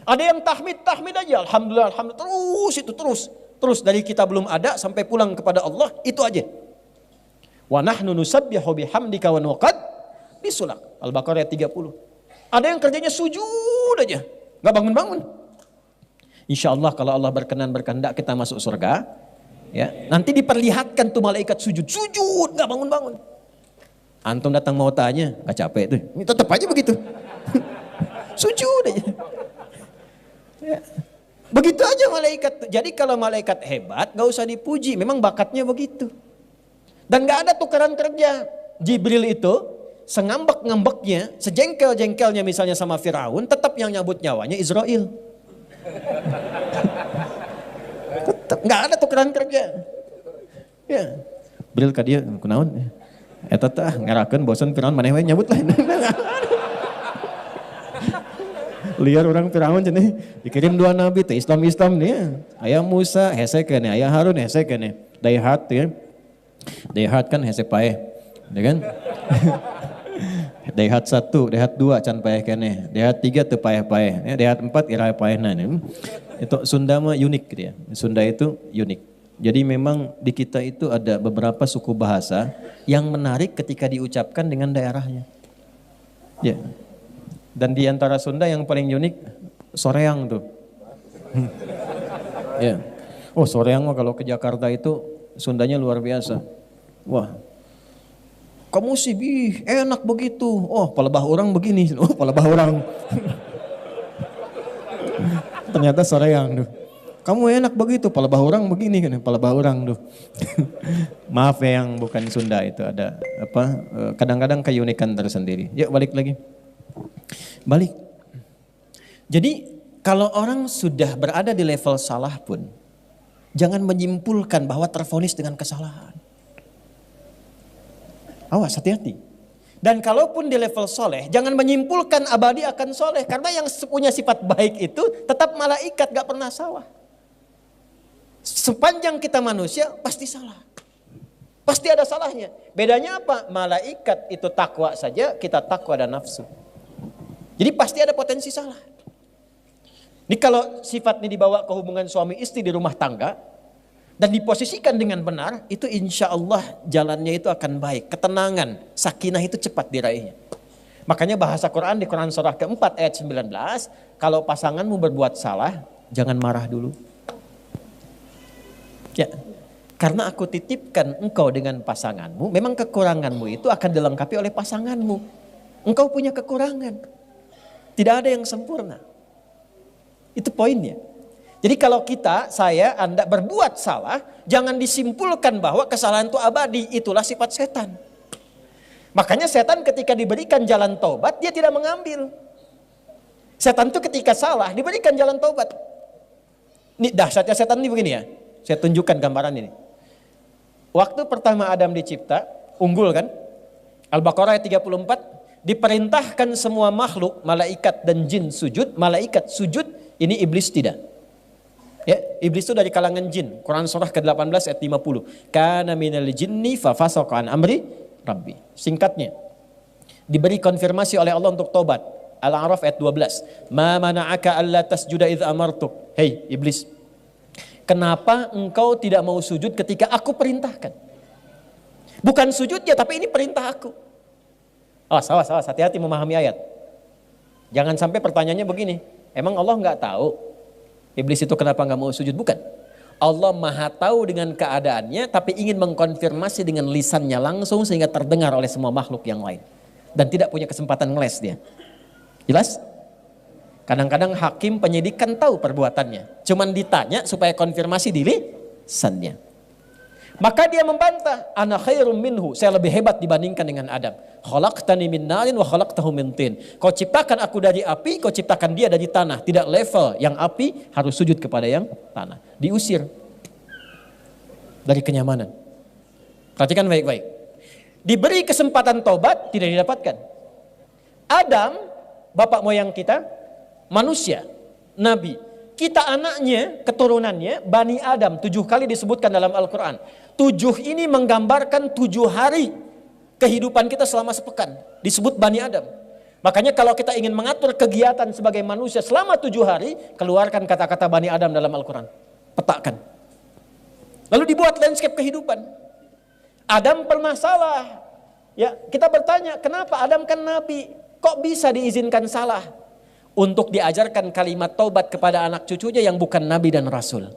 Speaker 2: Ada yang tahmid aja, alhamdulillah, alhamdulillah. Terus itu terus dari kita belum ada sampai pulang kepada Allah, itu aja. Wa nahnu nusabbihu bihamdika wa nuqad bisulak. Al-Baqarah 30. Ada yang kerjanya sujud aja, enggak bangun-bangun. Insya Allah kalau Allah berkehendak kita masuk surga, ya nanti diperlihatkan tuh malaikat sujud, nggak bangun-bangun. Antum datang mau tanya, nggak capek tuh, ini tetap aja begitu, sujud aja. Ya. Begitu aja malaikat. Jadi kalau malaikat hebat, nggak usah dipuji, memang bakatnya begitu. Dan nggak ada tukaran kerja. Jibril itu sengambek-ngambeknya, sejengkel-jengkelnya misalnya sama Firaun, tetap yang nyabut nyawanya Israel. Tetap nggak ada tukeran kerja. Ya. Bril ka dia kunaon? Eta teh ngarakeun bosan Firaun maneh we nyebut lain. Liar orang Firaun cenah dikirim dua nabi teh Islam nih. Aya Musa hese keneh, aya Harun hese keneh. Daihat ya. Daihat kan hese paeh. Ya kan? Daihat 1, Daihat 2 can paeh keneh. Daihat 3 teu paeh-paeh. Ya, Daihat 4 ira paehna. Itu Sunda mah unik dia. Sunda itu unik. Jadi memang di kita itu ada beberapa suku bahasa yang menarik ketika diucapkan dengan daerahnya. Ya. Dan di antara Sunda yang paling unik soreang tuh. Ya. Oh, soreang mah kalau ke Jakarta itu Sundanya luar biasa. Wah. Kamu sih enak begitu. Oh, palebah orang begini. Oh, palebah orang. Ternyata soreang tuh. Kamu enak begitu, palebah orang begini kan, palebah orang tuh. Maaf ya yang bukan Sunda itu ada apa? Kadang-kadang keunikan tersendiri. Yuk balik lagi. Balik. Jadi kalau orang sudah berada di level salah pun, jangan menyimpulkan bahwa tervonis dengan kesalahan. Awas, hati-hati. Dan kalaupun di level soleh, jangan menyimpulkan abadi akan soleh. Karena yang punya sifat baik itu tetap malaikat, gak pernah salah. Sepanjang kita manusia pasti salah. Pasti ada salahnya. Bedanya apa? Malaikat itu takwa saja, kita takwa dan nafsu. Jadi pasti ada potensi salah. Ini kalau sifatnya dibawa ke hubungan suami istri di rumah tangga dan diposisikan dengan benar, itu insya Allah jalannya itu akan baik. Ketenangan, sakinah itu cepat diraihnya. Makanya bahasa Quran di Quran surah keempat ayat 19, kalau pasanganmu berbuat salah, jangan marah dulu. Ya, karena aku titipkan engkau dengan pasanganmu, memang kekuranganmu itu akan dilengkapi oleh pasanganmu. Engkau punya kekurangan. Tidak ada yang sempurna. Itu poinnya. Jadi kalau kita, saya, Anda berbuat salah, jangan disimpulkan bahwa kesalahan itu abadi, itulah sifat setan. Makanya setan ketika diberikan jalan taubat, dia tidak mengambil. Setan itu ketika salah, diberikan jalan taubat. Ini dahsyatnya setan ini begini ya. Saya tunjukkan gambaran ini. Waktu pertama Adam dicipta, unggul kan? Al-Baqarah ayat 34, diperintahkan semua makhluk, malaikat dan jin sujud, malaikat sujud, ini iblis tidak. Ya, iblis itu dari kalangan jin. Quran surah ke-18 ayat 50. Kana minal jinni fa fasaqa an amri rabbi. Singkatnya, diberi konfirmasi oleh Allah untuk tobat. Al-A'raf ayat 12. Ma mana'aka alla tasjuda idz amartuk. Hei iblis, kenapa engkau tidak mau sujud ketika aku perintahkan? Bukan sujudnya, tapi ini perintah aku. Awas, hati-hati memahami ayat. Jangan sampai pertanyaannya begini, emang Allah nggak tahu iblis itu kenapa nggak mau sujud? Bukan. Allah maha tahu dengan keadaannya, tapi ingin mengkonfirmasi dengan lisannya langsung sehingga terdengar oleh semua makhluk yang lain. Dan tidak punya kesempatan ngeles dia. Jelas? Kadang-kadang hakim penyidik kan tahu perbuatannya. Cuman ditanya supaya konfirmasi di lisannya. Maka dia membantah, ana khairum minhu, saya lebih hebat dibandingkan dengan Adam. Khalaqtani min narin wa khalaqtahu min tin. Kau ciptakan aku dari api, kau ciptakan dia dari tanah. Tidak level, yang api harus sujud kepada yang tanah. Diusir dari kenyamanan. Perhatikan baik-baik. Diberi kesempatan tobat, tidak didapatkan. Adam, bapak moyang kita, manusia, nabi. Kita anaknya, keturunannya, Bani Adam, 7 kali disebutkan dalam Al-Quran. 7 ini menggambarkan 7 hari kehidupan kita selama sepekan. Disebut Bani Adam. Makanya kalau kita ingin mengatur kegiatan sebagai manusia selama 7 hari, keluarkan kata-kata Bani Adam dalam Al-Quran. Petakan. Lalu dibuat landscape kehidupan. Adam pernah salah. Ya, kita bertanya, kenapa Adam kan nabi? Kok bisa diizinkan salah? Untuk diajarkan kalimat taubat kepada anak cucunya yang bukan nabi dan rasul.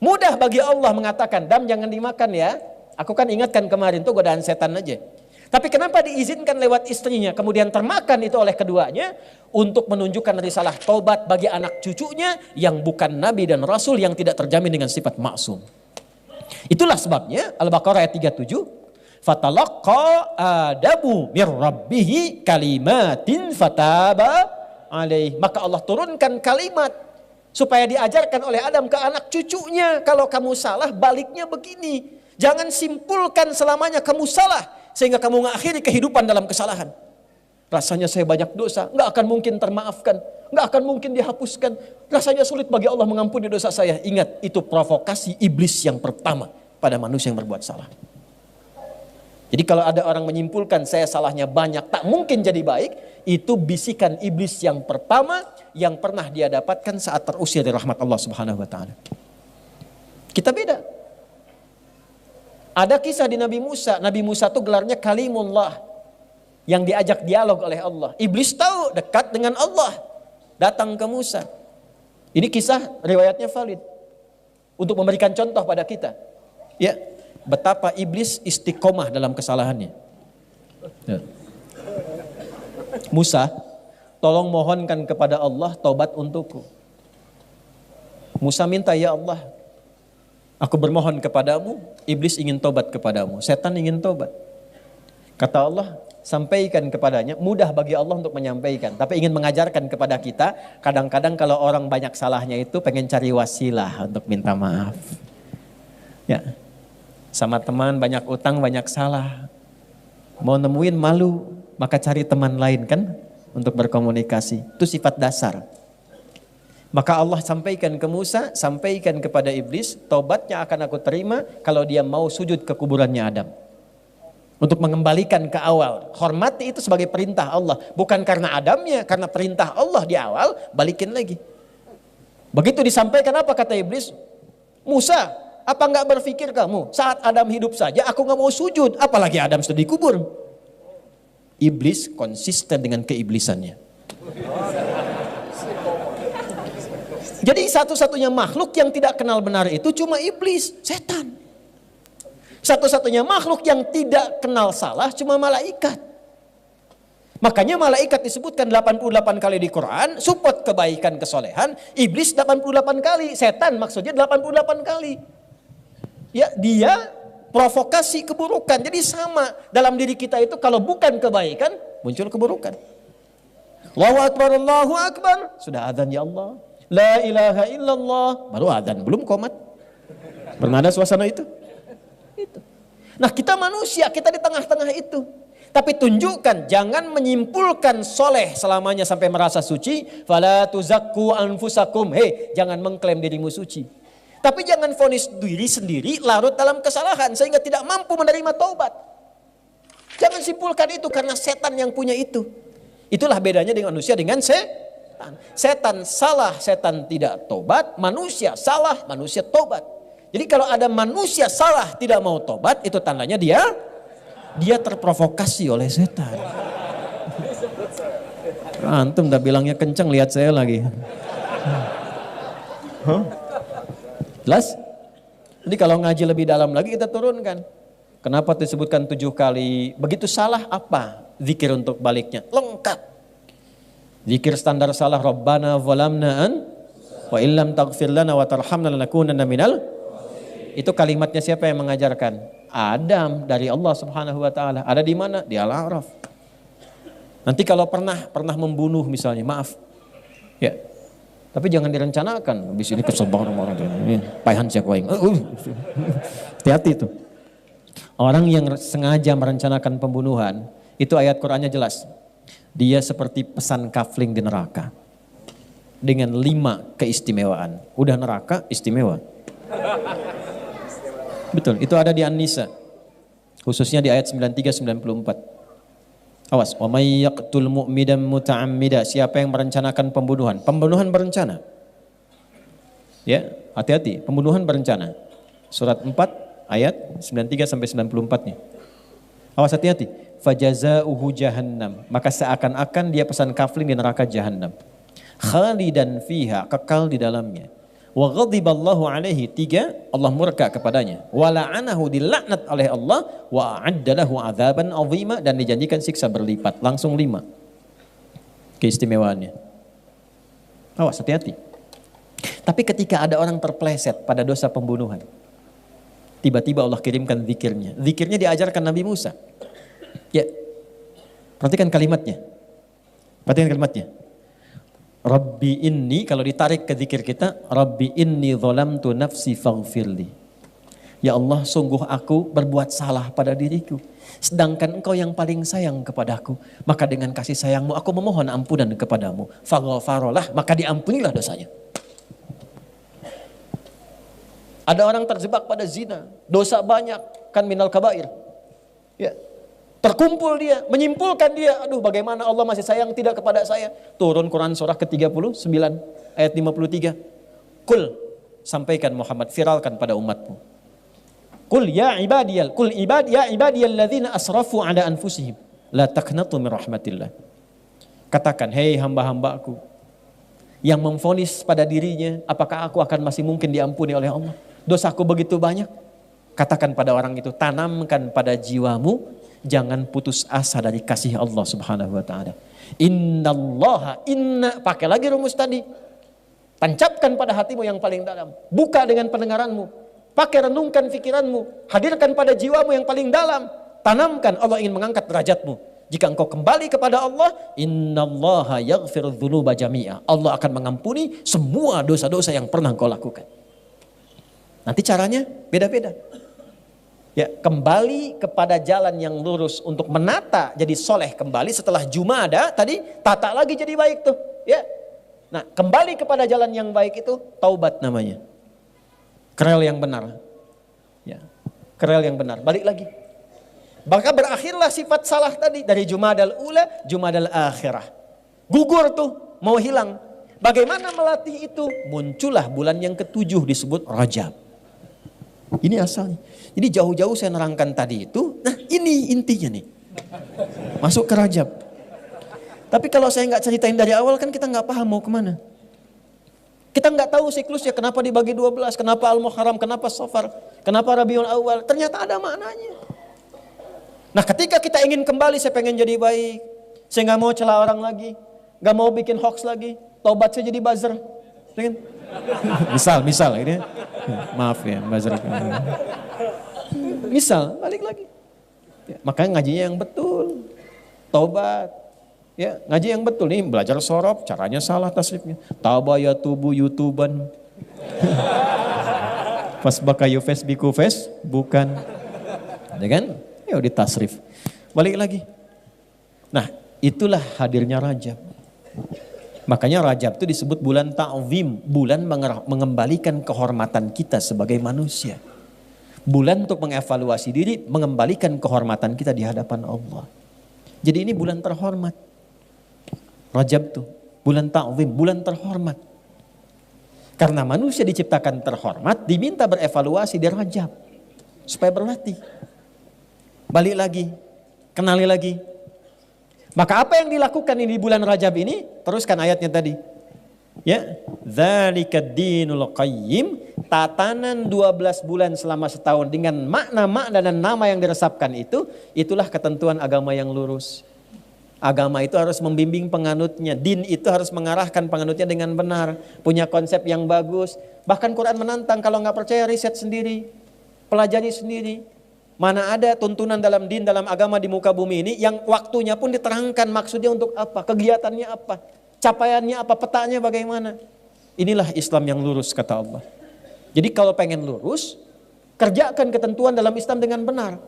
Speaker 2: Mudah bagi Allah mengatakan, Dam jangan dimakan ya. Aku kan ingatkan kemarin tuh godaan setan aja. Tapi kenapa diizinkan lewat istrinya, kemudian termakan itu oleh keduanya, untuk menunjukkan risalah taubat bagi anak cucunya yang bukan nabi dan rasul, yang tidak terjamin dengan sifat maksum. Itulah sebabnya Al-Baqarah ayat 37, fatalaqqa Adamu mir rabbihi kalimatin fataba alaih. Maka Allah turunkan kalimat supaya diajarkan oleh Adam ke anak cucunya, kalau kamu salah baliknya begini. Jangan simpulkan selamanya kamu salah sehingga kamu mengakhiri kehidupan dalam kesalahan. Rasanya saya banyak dosa, nggak akan mungkin termaafkan, nggak akan mungkin dihapuskan. Rasanya sulit bagi Allah mengampuni dosa saya. Ingat, itu provokasi iblis yang pertama pada manusia yang berbuat salah. Jadi kalau ada orang menyimpulkan saya salahnya banyak, tak mungkin jadi baik, itu bisikan iblis yang pertama yang pernah dia dapatkan saat terusir dari rahmat Allah Subhanahu wa taala. Kita beda. Ada kisah di Nabi Musa. Nabi Musa itu gelarnya Kalimullah, yang diajak dialog oleh Allah. Iblis tahu dekat dengan Allah, datang ke Musa. Ini kisah riwayatnya valid untuk memberikan contoh pada kita. Ya, betapa iblis istiqomah dalam kesalahannya. Ya. Musa, tolong mohonkan kepada Allah taubat untukku. Musa minta, ya Allah, aku bermohon kepadamu, iblis ingin tobat kepadamu, setan ingin tobat. Kata Allah, sampaikan kepadanya, mudah bagi Allah untuk menyampaikan. Tapi ingin mengajarkan kepada kita, kadang-kadang kalau orang banyak salahnya itu pengen cari wasilah untuk minta maaf. Ya, sama teman banyak utang, banyak salah. Mau nemuin malu, maka cari teman lain kan untuk berkomunikasi. Itu sifat dasar. Maka Allah sampaikan ke Musa, sampaikan kepada iblis, taubatnya akan aku terima kalau dia mau sujud ke kuburannya Adam. Untuk mengembalikan ke awal. Hormati itu sebagai perintah Allah. Bukan karena Adamnya, karena perintah Allah di awal, balikin lagi. Begitu disampaikan apa kata iblis? Musa, apa enggak berpikir kamu? Saat Adam hidup saja aku enggak mau sujud, apalagi Adam sudah dikubur. Iblis konsisten dengan keiblisannya. Jadi satu-satunya makhluk yang tidak kenal benar itu cuma iblis, setan. Satu-satunya makhluk yang tidak kenal salah cuma malaikat. Makanya malaikat disebutkan 88 kali di Quran, support kebaikan kesolehan, iblis 88 kali, setan maksudnya 88 kali. Ya, dia provokasi keburukan. Jadi sama dalam diri kita itu, kalau bukan kebaikan, muncul keburukan. Allahu Akbar, Allahu Akbar, sudah adzan ya Allah. La ilaha illallah, baru adzan, belum qomat. Bernada suasana itu. Nah, kita manusia, kita di tengah-tengah itu. Tapi tunjukkan, jangan menyimpulkan soleh selamanya sampai merasa suci. Fala tuzakku anfusakum. Hei, jangan mengklaim dirimu suci. Tapi jangan vonis diri sendiri larut dalam kesalahan sehingga tidak mampu menerima taubat. Jangan simpulkan itu karena setan yang punya itu. Itulah bedanya dengan manusia dengan setan. Setan salah, setan tidak tobat. Manusia salah, manusia tobat. Jadi kalau ada manusia salah tidak mau tobat, itu tandanya dia terprovokasi oleh setan. Antum udah bilangnya kenceng, lihat saya lagi. Jelas? Jadi kalau ngaji lebih dalam lagi kita turunkan. Kenapa disebutkan 7 kali? Begitu salah apa? Zikir untuk baliknya. Lengkap. Zikir standar salah, Rabbana zalamna wa illam taghfir lana wa tarhamna lanakunanna minal. Itu kalimatnya siapa yang mengajarkan? Adam, dari Allah Subhanahu wa taala. Ada di mana? Di Al-A'raf. Nanti kalau pernah membunuh misalnya, maaf. Ya. Tapi jangan direncanakan. Habis ini kesel banget sama orang itu. Paihan siak waing. Hati-hati itu. Orang yang sengaja merencanakan pembunuhan, itu ayat Qur'annya jelas. Dia seperti pesan kafling di neraka. Dengan 5 keistimewaan. Udah neraka, istimewa. Betul, itu ada di An-Nisa. Khususnya di ayat 93-94. Awas, wa may yaqtul mu'midan muta'ammida, siapa yang merencanakan pembunuhan? Pembunuhan berencana. Ya, hati-hati, pembunuhan berencana. Surat 4 ayat 93 sampai 94-nya. Awas, hati-hati. Fajazauhu jahannam, maka seakan-akan dia pesan kafling di neraka jahannam. Khalidan fiha, kekal di dalamnya. Wa ghadiballahu alaihi, 3, Allah murka kepadanya. Wa la'anahu, dilaknat oleh Allah. Wa a'adda lahu adzaban 'azima, dan dijanjikan siksa berlipat. Langsung 5 keistimewaannya. Awas, hati-hati. Tapi ketika ada orang terpleset pada dosa pembunuhan, tiba-tiba Allah kirimkan zikirnya. Zikirnya diajarkan Nabi Musa. Ya, perhatikan kalimatnya. Perhatikan kalimatnya. Rabbi inni, kalau ditarik ke zikir kita, Rabbi inni zalamtu nafsi faghfirli. Ya Allah, sungguh aku berbuat salah pada diriku. Sedangkan engkau yang paling sayang kepadaku. Maka dengan kasih sayangmu aku memohon ampunan kepadamu. Faghfarolah, maka diampunilah dosanya. Ada orang terjebak pada zina. Dosa banyak, kan minal kabair. Ya. Terkumpul dia, menyimpulkan dia. Aduh, bagaimana Allah masih sayang tidak kepada saya. Turun Quran surah ke-39 ayat 53. Kul, sampaikan Muhammad, viralkan pada umatmu. Kul ya ibadiyal ladzina asrafu ala anfusihim la taqnatu min rahmatillah. Katakan, hei hamba-hambaku yang memvonis pada dirinya, apakah aku akan masih mungkin diampuni oleh Allah? Dosaku begitu banyak. Katakan pada orang itu, tanamkan pada jiwamu, jangan putus asa dari kasih Allah Subhanahu wa taala. Pakai lagi rumus tadi. Tancapkan pada hatimu yang paling dalam. Buka dengan pendengaranmu. Pakai renungkan fikiranmu, hadirkan pada jiwamu yang paling dalam. Tanamkan, Allah ingin mengangkat derajatmu. Jika engkau kembali kepada Allah, innallaha yaghfirudz dzunuba jami'a. Allah akan mengampuni semua dosa-dosa yang pernah engkau lakukan. Nanti caranya beda-beda. Ya, kembali kepada jalan yang lurus untuk menata jadi soleh kembali setelah Jumada tadi, tata lagi jadi baik tuh. Ya, nah kembali kepada jalan yang baik itu taubat namanya. Kerel yang benar. Ya. Kerel yang benar. Balik lagi. Maka berakhirlah sifat salah tadi. Dari Jumadal Ula, Jumadal Akhirah. Gugur tuh. Mau hilang. Bagaimana melatih itu? Muncullah bulan yang ke-7 disebut Rajab. Ini asalnya. Jadi jauh-jauh saya nerangkan tadi itu. Nah ini intinya nih. Masuk ke Rajab. Tapi kalau saya nggak ceritain dari awal kan kita nggak paham mau kemana. Kita nggak tahu siklusnya, kenapa dibagi 12, kenapa Al-Muharram, kenapa Safar, kenapa Rabiul Awal. Ternyata ada maknanya. Nah ketika kita ingin kembali, saya pengen jadi baik. Saya nggak mau celah orang lagi. Nggak mau bikin hoax lagi. Taubat saya jadi buzzer. Misal ini. Maaf ya, buzzer. Misal, balik lagi. Ya, makanya ngajinya yang betul. Taubat. Ya, ngaji yang betul nih, belajar sorob, caranya salah tasrifnya. Tabaya tubuh YouTuban. Pas bakayu biku bukan. Ya kan? Ya di tasrif. Balik lagi. Nah, itulah hadirnya Rajab. Makanya Rajab itu disebut bulan ta'zim, bulan mengembalikan kehormatan kita sebagai manusia. Bulan untuk mengevaluasi diri, mengembalikan kehormatan kita di hadapan Allah. Jadi ini bulan terhormat. Rajab tuh, bulan ta'zim, bulan terhormat. Karena manusia diciptakan terhormat, diminta berevaluasi di Rajab. Supaya berlatih. Balik lagi, kenali lagi. Maka apa yang dilakukan ini di bulan Rajab ini? Teruskan ayatnya tadi. Ya, dzalikad dinul qayyim, tatanan 12 bulan selama setahun dengan makna-makna dan nama yang diresapkan itu, itulah ketentuan agama yang lurus. Agama itu harus membimbing penganutnya. Din itu harus mengarahkan penganutnya dengan benar. Punya konsep yang bagus. Bahkan Quran menantang, kalau nggak percaya riset sendiri. Pelajari sendiri. Mana ada tuntunan dalam din, dalam agama di muka bumi ini yang waktunya pun diterangkan maksudnya untuk apa. Kegiatannya apa. Capaiannya apa, petanya bagaimana. Inilah Islam yang lurus kata Allah. Jadi kalau pengen lurus, kerjakan ketentuan dalam Islam dengan benar.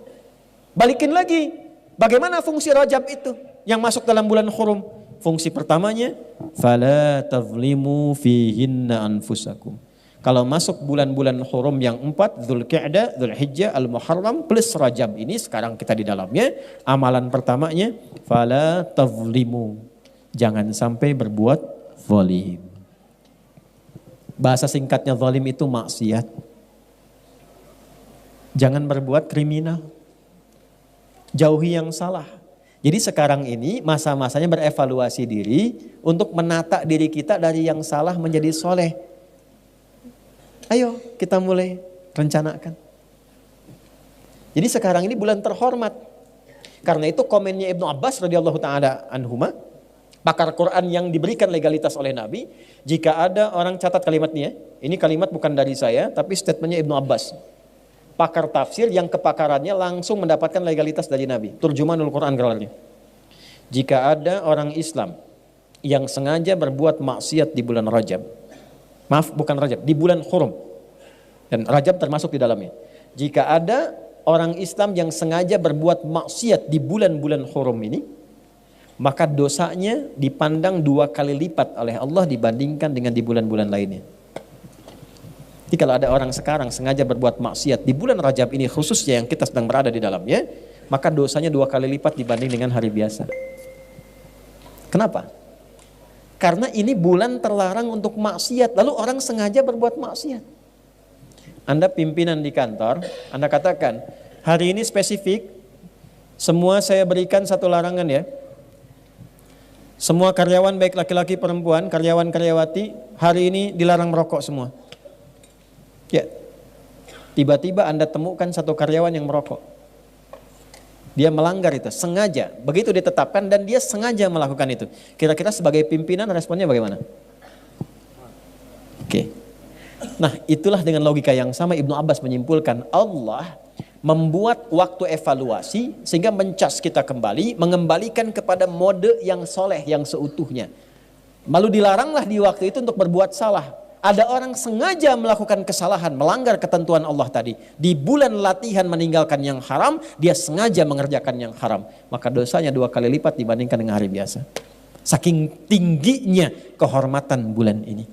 Speaker 2: Balikin lagi. Bagaimana fungsi Rajab itu yang masuk dalam bulan Hurum? Fungsi pertamanya, fala tazlimu fihinna anfusakum. Kalau masuk bulan-bulan Hurum yang 4, Dzulqa'dah, Dzulhijjah, Al-Muharram plus Rajab ini sekarang kita di dalamnya, amalan pertamanya fala tazlimu. Jangan sampai berbuat zalim. Bahasa singkatnya zalim itu maksiat. Jangan berbuat kriminal. Jauhi yang salah. Jadi sekarang ini masa-masanya berevaluasi diri untuk menata diri kita dari yang salah menjadi soleh. Ayo kita mulai rencanakan. Jadi sekarang ini bulan terhormat. Karena itu komennya Ibnu Abbas radhiyallahu taala anhuma, pakar Quran yang diberikan legalitas oleh Nabi, jika ada orang catat kalimatnya, ini kalimat bukan dari saya, tapi statementnya Ibnu Abbas. Pakar tafsir yang kepakarannya langsung mendapatkan legalitas dari Nabi. Turjumanul Quran gelarnya. Jika ada orang Islam yang sengaja berbuat maksiat di bulan Rajab. Maaf, bukan Rajab, di bulan Hurum. Dan Rajab termasuk di dalamnya. jika ada orang Islam yang sengaja berbuat maksiat di bulan-bulan hurum ini, maka dosanya dipandang 2 kali lipat oleh Allah dibandingkan dengan di bulan-bulan lainnya. Jadi kalau ada orang sekarang sengaja berbuat maksiat di bulan Rajab ini khususnya yang kita sedang berada di dalamnya, maka dosanya 2 kali lipat dibanding dengan hari biasa. Kenapa? Karena ini bulan terlarang untuk maksiat, lalu orang sengaja berbuat maksiat. Anda pimpinan di kantor, Anda katakan, hari ini spesifik, semua saya berikan satu larangan ya. Semua karyawan baik laki-laki perempuan, karyawan-karyawati, hari ini dilarang merokok semua. Ya, tiba-tiba Anda temukan satu karyawan yang merokok. Dia melanggar itu, sengaja. Begitu ditetapkan dan dia sengaja melakukan itu. Kira-kira sebagai pimpinan responnya bagaimana? Oke. Nah, itulah dengan logika yang sama Ibnu Abbas menyimpulkan Allah membuat waktu evaluasi sehingga mencas kita kembali, mengembalikan kepada mode yang soleh, yang seutuhnya. Lalu dilaranglah di waktu itu untuk berbuat salah. Ada orang sengaja melakukan kesalahan, melanggar ketentuan Allah tadi. Di bulan latihan meninggalkan yang haram, dia sengaja mengerjakan yang haram. Maka dosanya 2 kali lipat dibandingkan dengan hari biasa. Saking tingginya kehormatan bulan ini.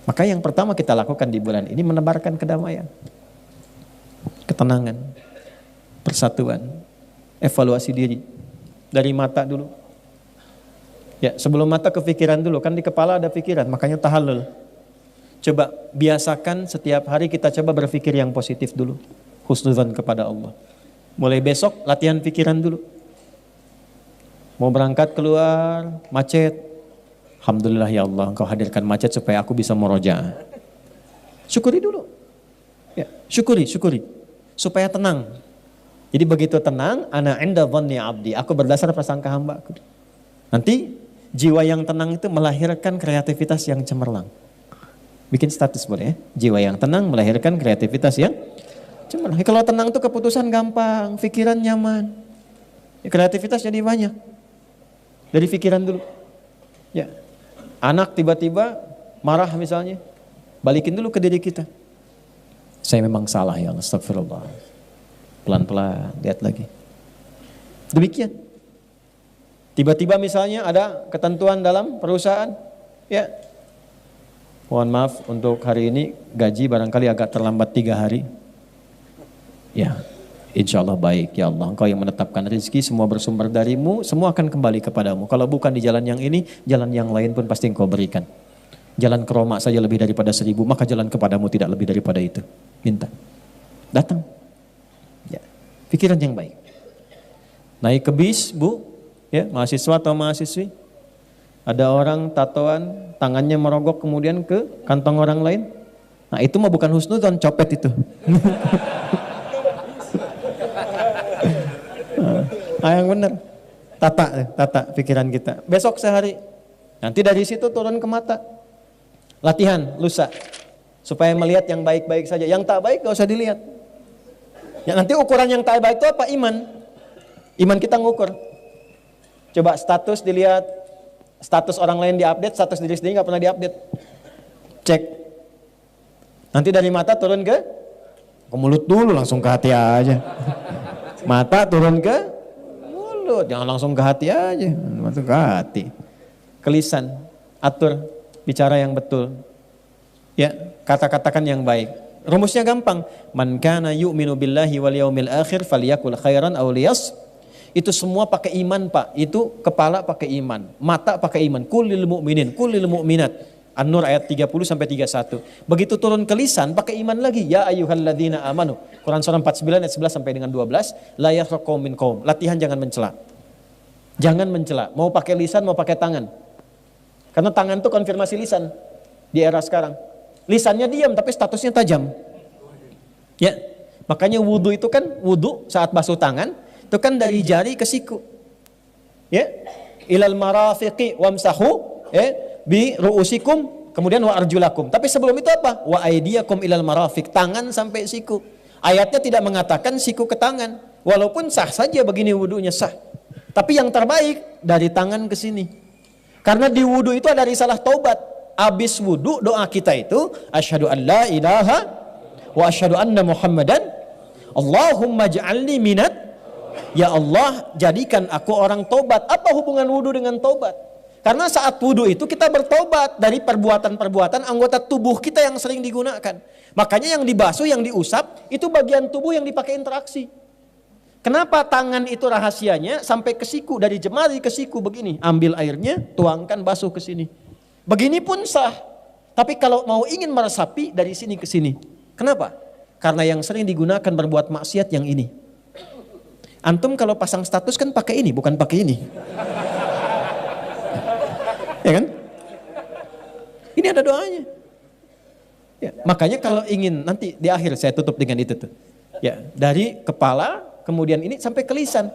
Speaker 2: Maka yang pertama kita lakukan di bulan ini menebarkan kedamaian, ketenangan, persatuan, evaluasi diri. Dari mata dulu. Ya, sebelum mata kepikiran dulu, kan di kepala ada pikiran, makanya tahallul. Coba biasakan setiap hari kita coba berpikir yang positif dulu. Husnudzan kepada Allah. Mulai besok latihan pikiran dulu. Mau berangkat keluar, macet. Alhamdulillah ya Allah, Engkau hadirkan macet supaya aku bisa murojaah. Syukuri dulu. Ya, syukuri. Supaya tenang. Jadi begitu tenang, ana inda dhanni abdi. Aku berdasar prasangka hamba aku. Nanti jiwa yang tenang itu melahirkan kreativitas yang cemerlang. Bikin status boleh ya. Jiwa yang tenang melahirkan kreativitas yang cemerlang. Kalau tenang itu keputusan gampang, pikiran nyaman. Ya, kreativitas jadi banyak. Dari pikiran dulu. Ya. Anak tiba-tiba marah misalnya. Balikin dulu ke diri kita. Saya memang salah ya, astagfirullah. Pelan-pelan, lihat lagi. Demikian. Tiba-tiba misalnya ada ketentuan dalam perusahaan, ya mohon maaf untuk hari ini gaji barangkali agak terlambat 3 hari. Ya, insya Allah baik ya Allah. Engkau yang menetapkan rezeki, semua bersumber darimu, semua akan kembali kepadamu. Kalau bukan di jalan yang ini, jalan yang lain pun pasti Engkau berikan. Jalan ke Roma saja lebih daripada 1000, maka jalan kepadamu tidak lebih daripada itu. Minta, datang. Ya, pikiran yang baik. Naik ke bis, Bu. Ya, mahasiswa atau mahasiswi, ada orang tatoan, tangannya merogok kemudian ke kantong orang lain. Nah itu mah bukan husnudzon, copet itu. Nah, yang benar, tata pikiran kita. Besok sehari, nanti dari situ turun ke mata. Latihan, lusa, supaya melihat yang baik-baik saja. Yang tak baik gak usah dilihat. Ya, nanti ukuran yang tak baik itu apa? Iman. Iman kita ngukur. Coba status dilihat, status orang lain diupdate, status diri sendiri gak pernah diupdate. Cek. Nanti dari mata turun ke mulut dulu, langsung ke hati aja. Mata turun ke mulut, jangan langsung ke hati aja, masuk ke hati. Ke lisan, atur, bicara yang betul. Ya, kata-katakan yang baik. Rumusnya gampang. Man kana yu'minu billahi wal yaumil akhir falyakul khairan aw liyas. Itu semua pakai iman Pak. Itu kepala pakai iman, mata pakai iman. Kullil mu'minin, kullil mu'minat. An-Nur ayat 30 sampai 31. Begitu turun ke lisan pakai iman lagi. Ya ayyuhalladzina amanu. Quran surah 49 ayat 11 sampai dengan 12. La yafraq qaumin qaum. Latihan jangan mencela. Jangan mencela. Mau pakai lisan, mau pakai tangan. Karena tangan itu konfirmasi lisan di era sekarang. Lisannya diam tapi statusnya tajam. Ya. Makanya wudu itu kan wudu saat basuh tangan itu kan dari jari ke siku. Ya. Ilal marafiqi wamsahu bi ru'usikum kemudian wa arjulakum. Tapi sebelum itu apa? Wa aydiyakum ilal marafiq, tangan sampai siku. Ayatnya tidak mengatakan siku ke tangan. Walaupun sah saja begini wudunya sah. Tapi yang terbaik dari tangan ke sini. Karena di wudu itu ada risalah taubat. Abis wudu doa kita itu asyhadu an la ilaha wa asyhadu anna Muhammadan Allahumma ja'alni minat. Ya Allah, jadikan aku orang tobat. Apa hubungan wudu dengan tobat? Karena saat wudu itu kita bertobat dari perbuatan-perbuatan anggota tubuh kita yang sering digunakan. Makanya yang dibasuh, yang diusap, itu bagian tubuh yang dipakai interaksi. Kenapa tangan itu rahasianya sampai ke siku, dari jemari ke siku begini. Ambil airnya, tuangkan, basuh ke sini. Begini pun sah. Tapi kalau mau ingin meresapi, dari sini ke sini. Kenapa? Karena yang sering digunakan berbuat maksiat yang ini. Antum kalau pasang status kan pakai ini, bukan pakai ini. Ya kan? Ini ada doanya. Ya, makanya kalau ingin nanti di akhir saya tutup dengan itu tuh. Ya, dari kepala kemudian ini sampai ke lisan.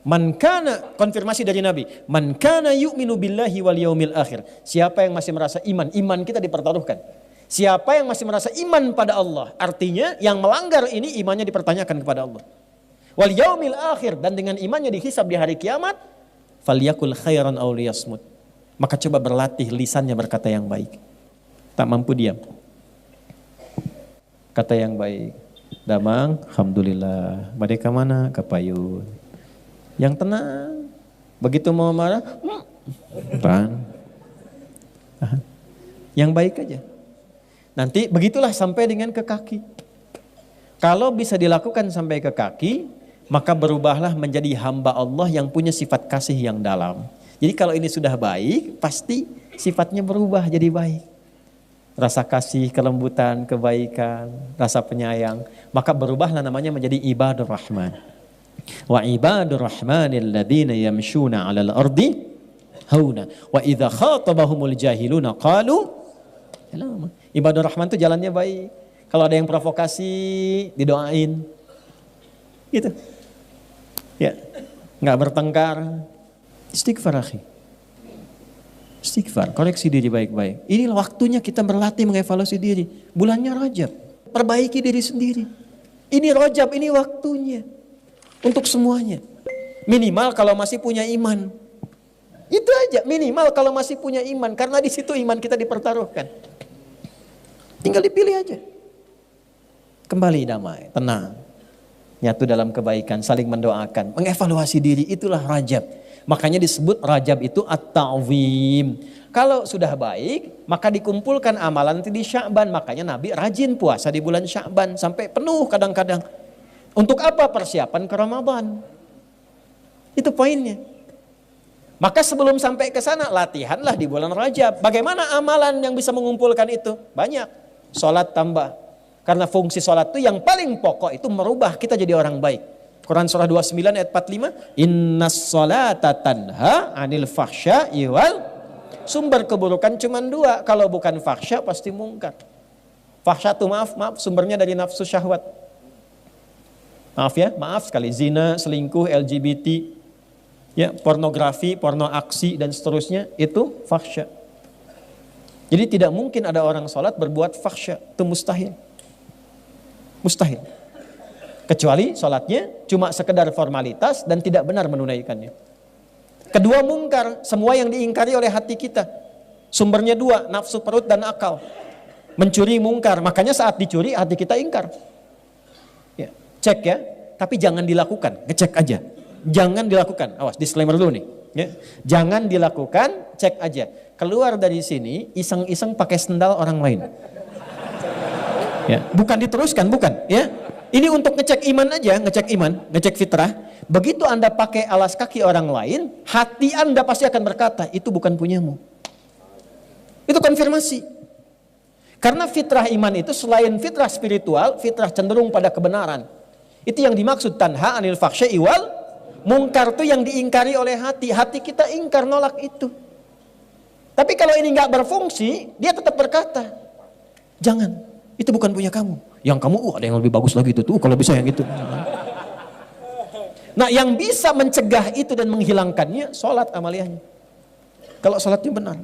Speaker 2: Man kana, konfirmasi dari Nabi. Man kana yu'minu billahi wal yaumil akhir. Siapa yang masih merasa iman, iman kita dipertaruhkan. Siapa yang masih merasa iman pada Allah, artinya yang melanggar ini imannya dipertanyakan kepada Allah. Wal yaumil akhir, dan dengan imannya dihisab di hari kiamat, falyakul khairan aw liyasmut. Maka coba berlatih lisannya berkata yang baik. Tak mampu diam. Kata yang baik. Damang, alhamdulillah. Badai ke mana? Ke payun. Yang tenang. Begitu mau marah, yang baik aja. Nanti begitulah sampai dengan ke kaki. Kalau bisa dilakukan sampai ke kaki, maka berubahlah menjadi hamba Allah yang punya sifat kasih yang dalam. Jadi kalau ini sudah baik, pasti sifatnya berubah jadi baik. Rasa kasih, kelembutan, kebaikan, rasa penyayang. Maka berubahlah namanya menjadi ibadur rahman. Wa ibadur rahmanil ladhina yamshuna alal ardi hauna. Wa idha khatabahumul jahiluna qalu. Ibadur rahman itu jalannya baik. Kalau ada yang provokasi, didoain. Gitu. Ya, nggak bertengkar. Istighfar akhi. Istighfar, koreksi diri baik-baik. Ini waktunya kita berlatih mengevaluasi diri. Bulannya Rajab, perbaiki diri sendiri. Ini Rajab, ini waktunya. Untuk semuanya. Minimal kalau masih punya iman. Itu aja, minimal kalau masih punya iman. Karena di situ iman kita dipertaruhkan. Tinggal dipilih aja. Kembali damai, tenang. Nyatu dalam kebaikan, saling mendoakan, mengevaluasi diri, itulah Rajab. Makanya disebut Rajab itu at-ta'zim. Kalau sudah baik, maka dikumpulkan amalan di Sya'ban. Makanya Nabi rajin puasa di bulan Sya'ban sampai penuh kadang-kadang. Untuk apa? Persiapan ke Ramadan. Itu poinnya. Maka sebelum sampai ke sana, latihanlah di bulan Rajab. Bagaimana amalan yang bisa mengumpulkan itu? Banyak. Sholat tambah. Karena fungsi sholat itu yang paling pokok itu merubah kita jadi orang baik. Quran surah 29 ayat 45. Innas sholata tanha anil fahsya'i wal. Sumber keburukan cuma dua. Kalau bukan fahsya pasti mungkar. Fahsya itu maaf sumbernya dari nafsu syahwat. Maaf ya, maaf sekali. Zina, selingkuh, LGBT, ya, pornografi, porno aksi dan seterusnya itu fahsya. Jadi tidak mungkin ada orang sholat berbuat fahsya. Itu mustahil. Mustahil. Kecuali sholatnya cuma sekedar formalitas dan tidak benar menunaikannya. Kedua mungkar, semua yang diingkari oleh hati kita. Sumbernya dua, nafsu perut dan akal. Mencuri mungkar, makanya saat dicuri hati kita ingkar. Ya, cek ya, tapi jangan dilakukan, ngecek aja. Jangan dilakukan, awas disclaimer dulu nih. Ya. Jangan dilakukan, cek aja. Keluar dari sini, iseng-iseng pakai sendal orang lain. Ya, bukan diteruskan, bukan. Ya, ini untuk ngecek iman aja, ngecek iman, ngecek fitrah. Begitu Anda pakai alas kaki orang lain, hati Anda pasti akan berkata, itu bukan punyamu. Itu konfirmasi. Karena fitrah iman itu selain fitrah spiritual, fitrah cenderung pada kebenaran. Itu yang dimaksud tanha anil fakhsya'i wal mungkar, itu yang diingkari oleh hati. Hati kita ingkar, nolak itu. Tapi kalau ini nggak berfungsi, dia tetap berkata, jangan. Itu bukan punya kamu. Yang kamu, ada yang lebih bagus lagi itu tuh. Kalau bisa yang itu. Nah, yang bisa mencegah itu dan menghilangkannya, sholat amaliyahnya. Kalau sholatnya benar,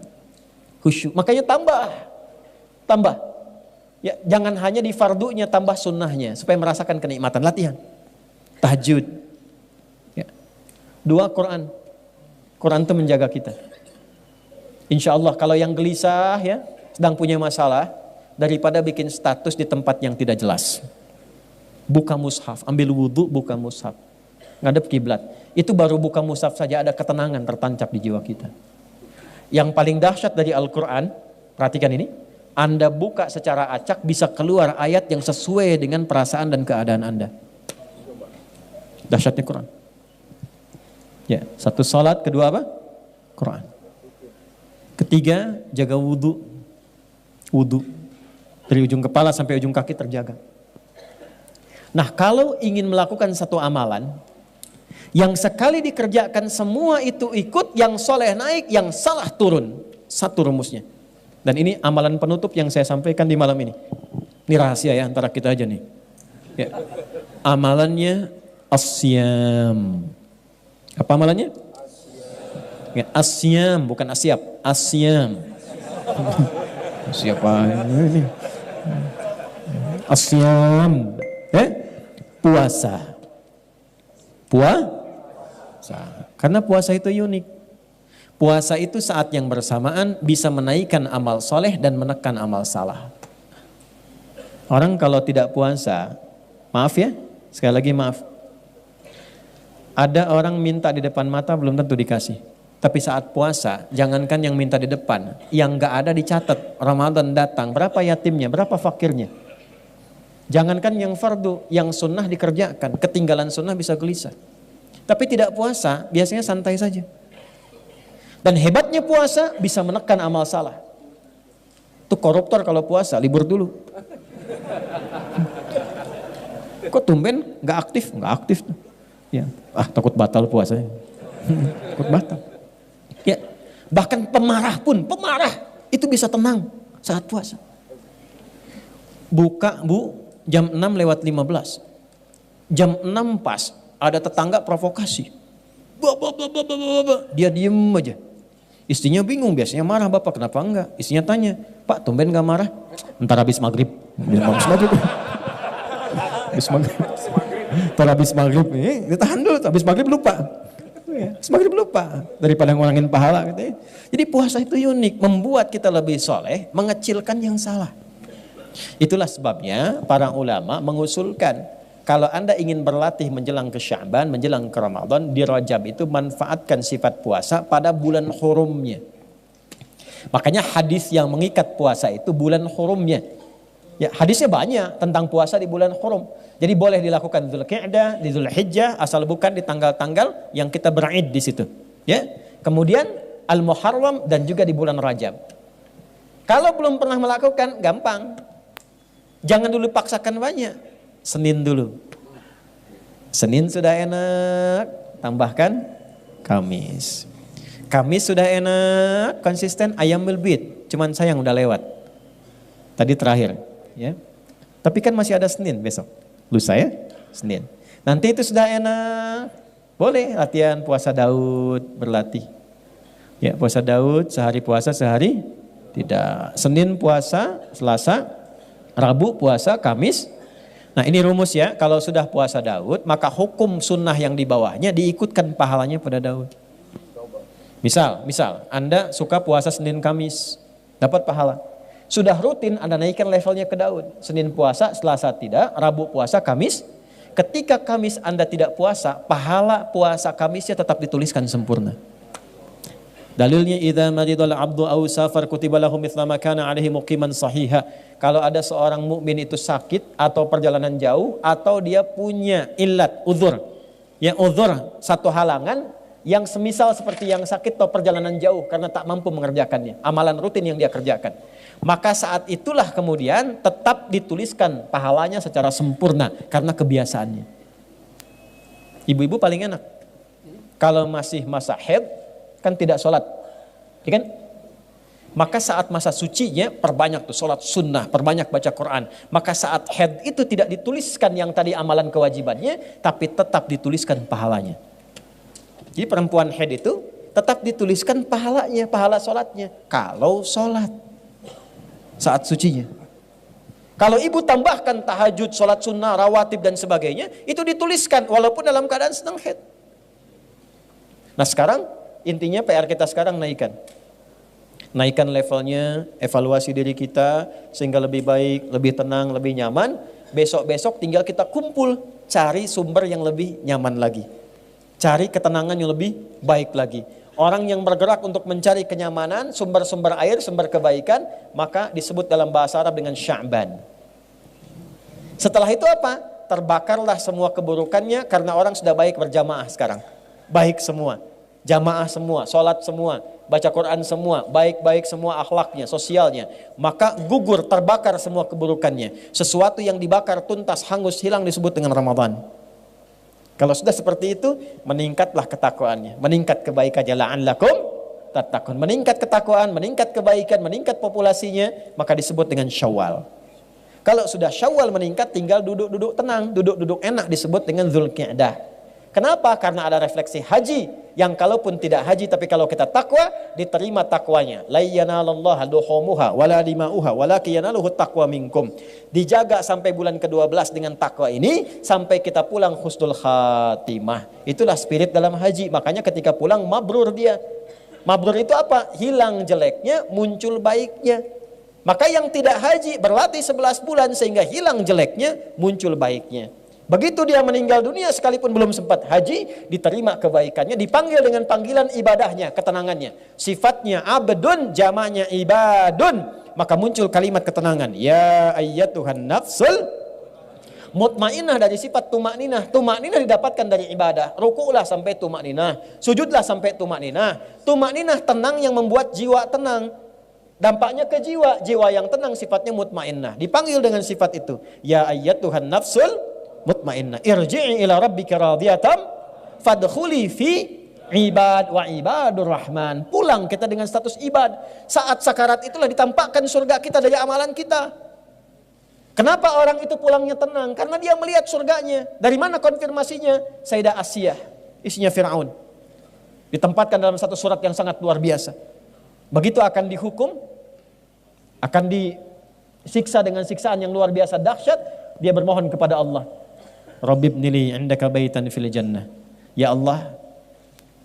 Speaker 2: khusyuk. Makanya tambah. Ya, jangan hanya di fardunya, tambah sunnahnya supaya merasakan kenikmatan. Latihan. Tahajud. Ya. 2 Quran. Quran itu menjaga kita. Insya Allah kalau yang gelisah ya, sedang punya masalah. daripada bikin status di tempat yang tidak jelas. Buka mushaf, ambil wudhu, buka mushaf, ngadep kiblat. Itu baru buka mushaf saja ada ketenangan tertancap di jiwa kita. Yang paling dahsyat dari Al-Quran, perhatikan ini, Anda buka secara acak bisa keluar ayat yang sesuai dengan perasaan dan keadaan Anda. Dahsyatnya Quran. Ya, satu salat, kedua apa? Quran. Ketiga, jaga wudhu. Wudhu. Dari ujung kepala sampai ujung kaki terjaga. Nah, kalau ingin melakukan satu amalan, yang sekali dikerjakan semua itu ikut, yang soleh naik, yang salah turun. Satu rumusnya. Dan ini amalan penutup yang saya sampaikan di malam ini. Ini rahasia ya antara kita aja nih. Ya. Amalannya asyam. Apa amalannya? Ya, asyam, bukan asyap. Asyam. Siapa ini? Asyam. Puasa. Puasa. Karena puasa itu unik. Puasa itu saat yang bersamaan bisa menaikkan amal soleh dan menekan amal salah. Orang kalau tidak puasa, maaf ya, sekali lagi maaf. Ada orang minta di depan mata belum tentu dikasih. Tapi saat puasa, jangankan yang minta di depan, yang gak ada dicatat. Ramadan datang, berapa yatimnya, berapa fakirnya. Jangankan yang fardu, yang sunnah dikerjakan. Ketinggalan sunnah bisa gelisah. Tapi tidak puasa, biasanya santai saja. Dan hebatnya puasa bisa menekan amal salah. Itu koruptor kalau puasa, libur dulu. Kok tumben gak aktif? Gak aktif. Ya. Takut batal puasanya. Takut batal. Ya. Bahkan pemarah pun, itu bisa tenang saat puasa. Buka jam 6:15. Jam 6 pas, ada tetangga provokasi. Dia diem aja. Istrinya bingung, biasanya marah, bapak kenapa enggak? Istrinya tanya, Pak tumben gak marah? Ntar habis maghrib. Ntar habis maghrib, ditahan dulu, habis maghrib lupa. Habis maghrib lupa, daripada ngurangin pahala. Katanya. Jadi puasa itu unik, membuat kita lebih soleh, mengecilkan yang salah. Itulah sebabnya para ulama mengusulkan, kalau Anda ingin berlatih menjelang ke Sya'ban, menjelang ke Ramadan, di Rajab itu manfaatkan sifat puasa pada bulan hurumnya. Makanya hadis yang mengikat puasa itu bulan hurumnya. Ya, hadisnya banyak tentang puasa di bulan hurum. Jadi boleh dilakukan di Dzulqa'dah, di Dzulhijjah, asal bukan di tanggal-tanggal yang kita ber'id di situ. Ya. Kemudian Al-Muharram dan juga di bulan Rajab. Kalau belum pernah melakukan, gampang. Jangan dulu paksakan banyak. Senin dulu. Senin sudah enak, tambahkan Kamis. Kamis sudah enak, konsisten, Ayyamul Bid. Cuman sayang udah lewat. Tadi terakhir, ya. Tapi kan masih ada Senin besok. Lusa ya, Senin. Nanti itu sudah enak. Boleh latihan puasa Daud, berlatih. Ya, puasa Daud, sehari puasa, sehari tidak. Senin puasa, Selasa, Rabu puasa, Kamis. Nah ini rumus ya, kalau sudah puasa Daud, maka hukum sunnah yang di bawahnya diikutkan pahalanya pada Daud. Misal Anda suka puasa Senin Kamis, dapat pahala. Sudah rutin Anda naikkan levelnya ke Daud. Senin puasa, Selasa tidak, Rabu puasa, Kamis. Ketika Kamis Anda tidak puasa, pahala puasa Kamisnya tetap dituliskan sempurna. Dalilnya idza maridal abdu aw safar kutiba lahu mithla ma kana alaihi muqiman sahiha. Kalau ada seorang mukmin itu sakit atau perjalanan jauh atau dia punya illat, uzur. Ya uzur, satu halangan yang semisal seperti yang sakit atau perjalanan jauh karena tak mampu mengerjakannya. Amalan rutin yang dia kerjakan. Maka saat itulah kemudian tetap dituliskan pahalanya secara sempurna karena kebiasaannya. Ibu-ibu paling enak. Kalau masih masa haid kan tidak sholat, ya kan? Maka saat masa sucinya perbanyak tuh sholat sunnah, perbanyak baca Quran. Maka saat haid itu tidak dituliskan yang tadi amalan kewajibannya, tapi tetap dituliskan pahalanya. Jadi perempuan haid itu tetap dituliskan pahalanya, pahala sholatnya. Kalau sholat saat sucinya. Kalau ibu tambahkan tahajud, sholat sunnah, rawatib dan sebagainya, itu dituliskan walaupun dalam keadaan sedang haid. Nah sekarang intinya PR kita sekarang naikkan. Naikkan levelnya, evaluasi diri kita sehingga lebih baik, lebih tenang, lebih nyaman. Besok-besok tinggal kita kumpul, cari sumber yang lebih nyaman lagi. Cari ketenangan yang lebih baik lagi. Orang yang bergerak untuk mencari kenyamanan, sumber-sumber air, sumber kebaikan, maka disebut dalam bahasa Arab dengan sya'ban. Setelah itu apa? Terbakarlah semua keburukannya karena orang sudah baik berjamaah sekarang. Baik semua, jamaah semua, sholat semua, baca Quran semua, baik-baik semua akhlaknya, sosialnya. Maka gugur, terbakar semua keburukannya. Sesuatu yang dibakar tuntas, hangus, hilang disebut dengan Ramadan. Kalau sudah seperti itu, meningkatlah ketakwaannya, meningkat kebaikannya, la'allakum tattaqun. Meningkat ketakwaan, meningkat kebaikan, meningkat populasinya, maka disebut dengan Syawal. Kalau sudah Syawal meningkat, tinggal duduk-duduk tenang, duduk-duduk enak, disebut dengan Dzulqa'dah. Kenapa? Karena ada refleksi haji, yang kalaupun tidak haji tapi kalau kita takwa, diterima takwanya. La yanalallaha luhumuha wala dima'uha walakin yanaluhu taqwa minkum. Dijaga sampai bulan ke-12 dengan takwa ini sampai kita pulang husnul khatimah. Itulah spirit dalam haji. Makanya ketika pulang mabrur dia. Mabrur itu apa? Hilang jeleknya, muncul baiknya. Maka yang tidak haji berlatih 11 bulan sehingga hilang jeleknya, muncul baiknya. Begitu dia meninggal dunia sekalipun belum sempat haji, diterima kebaikannya, dipanggil dengan panggilan ibadahnya, ketenangannya. Sifatnya abdun, jamaknya ibadun. Maka muncul kalimat ketenangan. Ya ayyatuhan nafsul mutmainah, dari sifat tumakninah. Tumakninah didapatkan dari ibadah. Ruku'lah sampai tumakninah, sujudlah sampai tumakninah. Tumakninah tenang yang membuat jiwa tenang. Dampaknya ke jiwa. Jiwa yang tenang sifatnya mutmainnah. Dipanggil dengan sifat itu. Ya ayyatuhan nafsul mutmainnah, irji'i ila rabbika radiyatan fadkhuli fi ibad wa ibadur rahman. Pulang kita dengan status ibad. Saat sakarat itulah ditampakkan surga kita dari amalan kita. Kenapa orang itu pulangnya tenang? Karena dia melihat surganya. Dari mana konfirmasinya? Sayyidah Asiyah, isinya Fir'aun, ditempatkan dalam satu surat yang sangat luar biasa. Begitu akan dihukum, akan disiksa dengan siksaan yang luar biasa dahsyat, dia bermohon kepada Allah, Rabbibnili indaka baitan fil jannah. Ya Allah,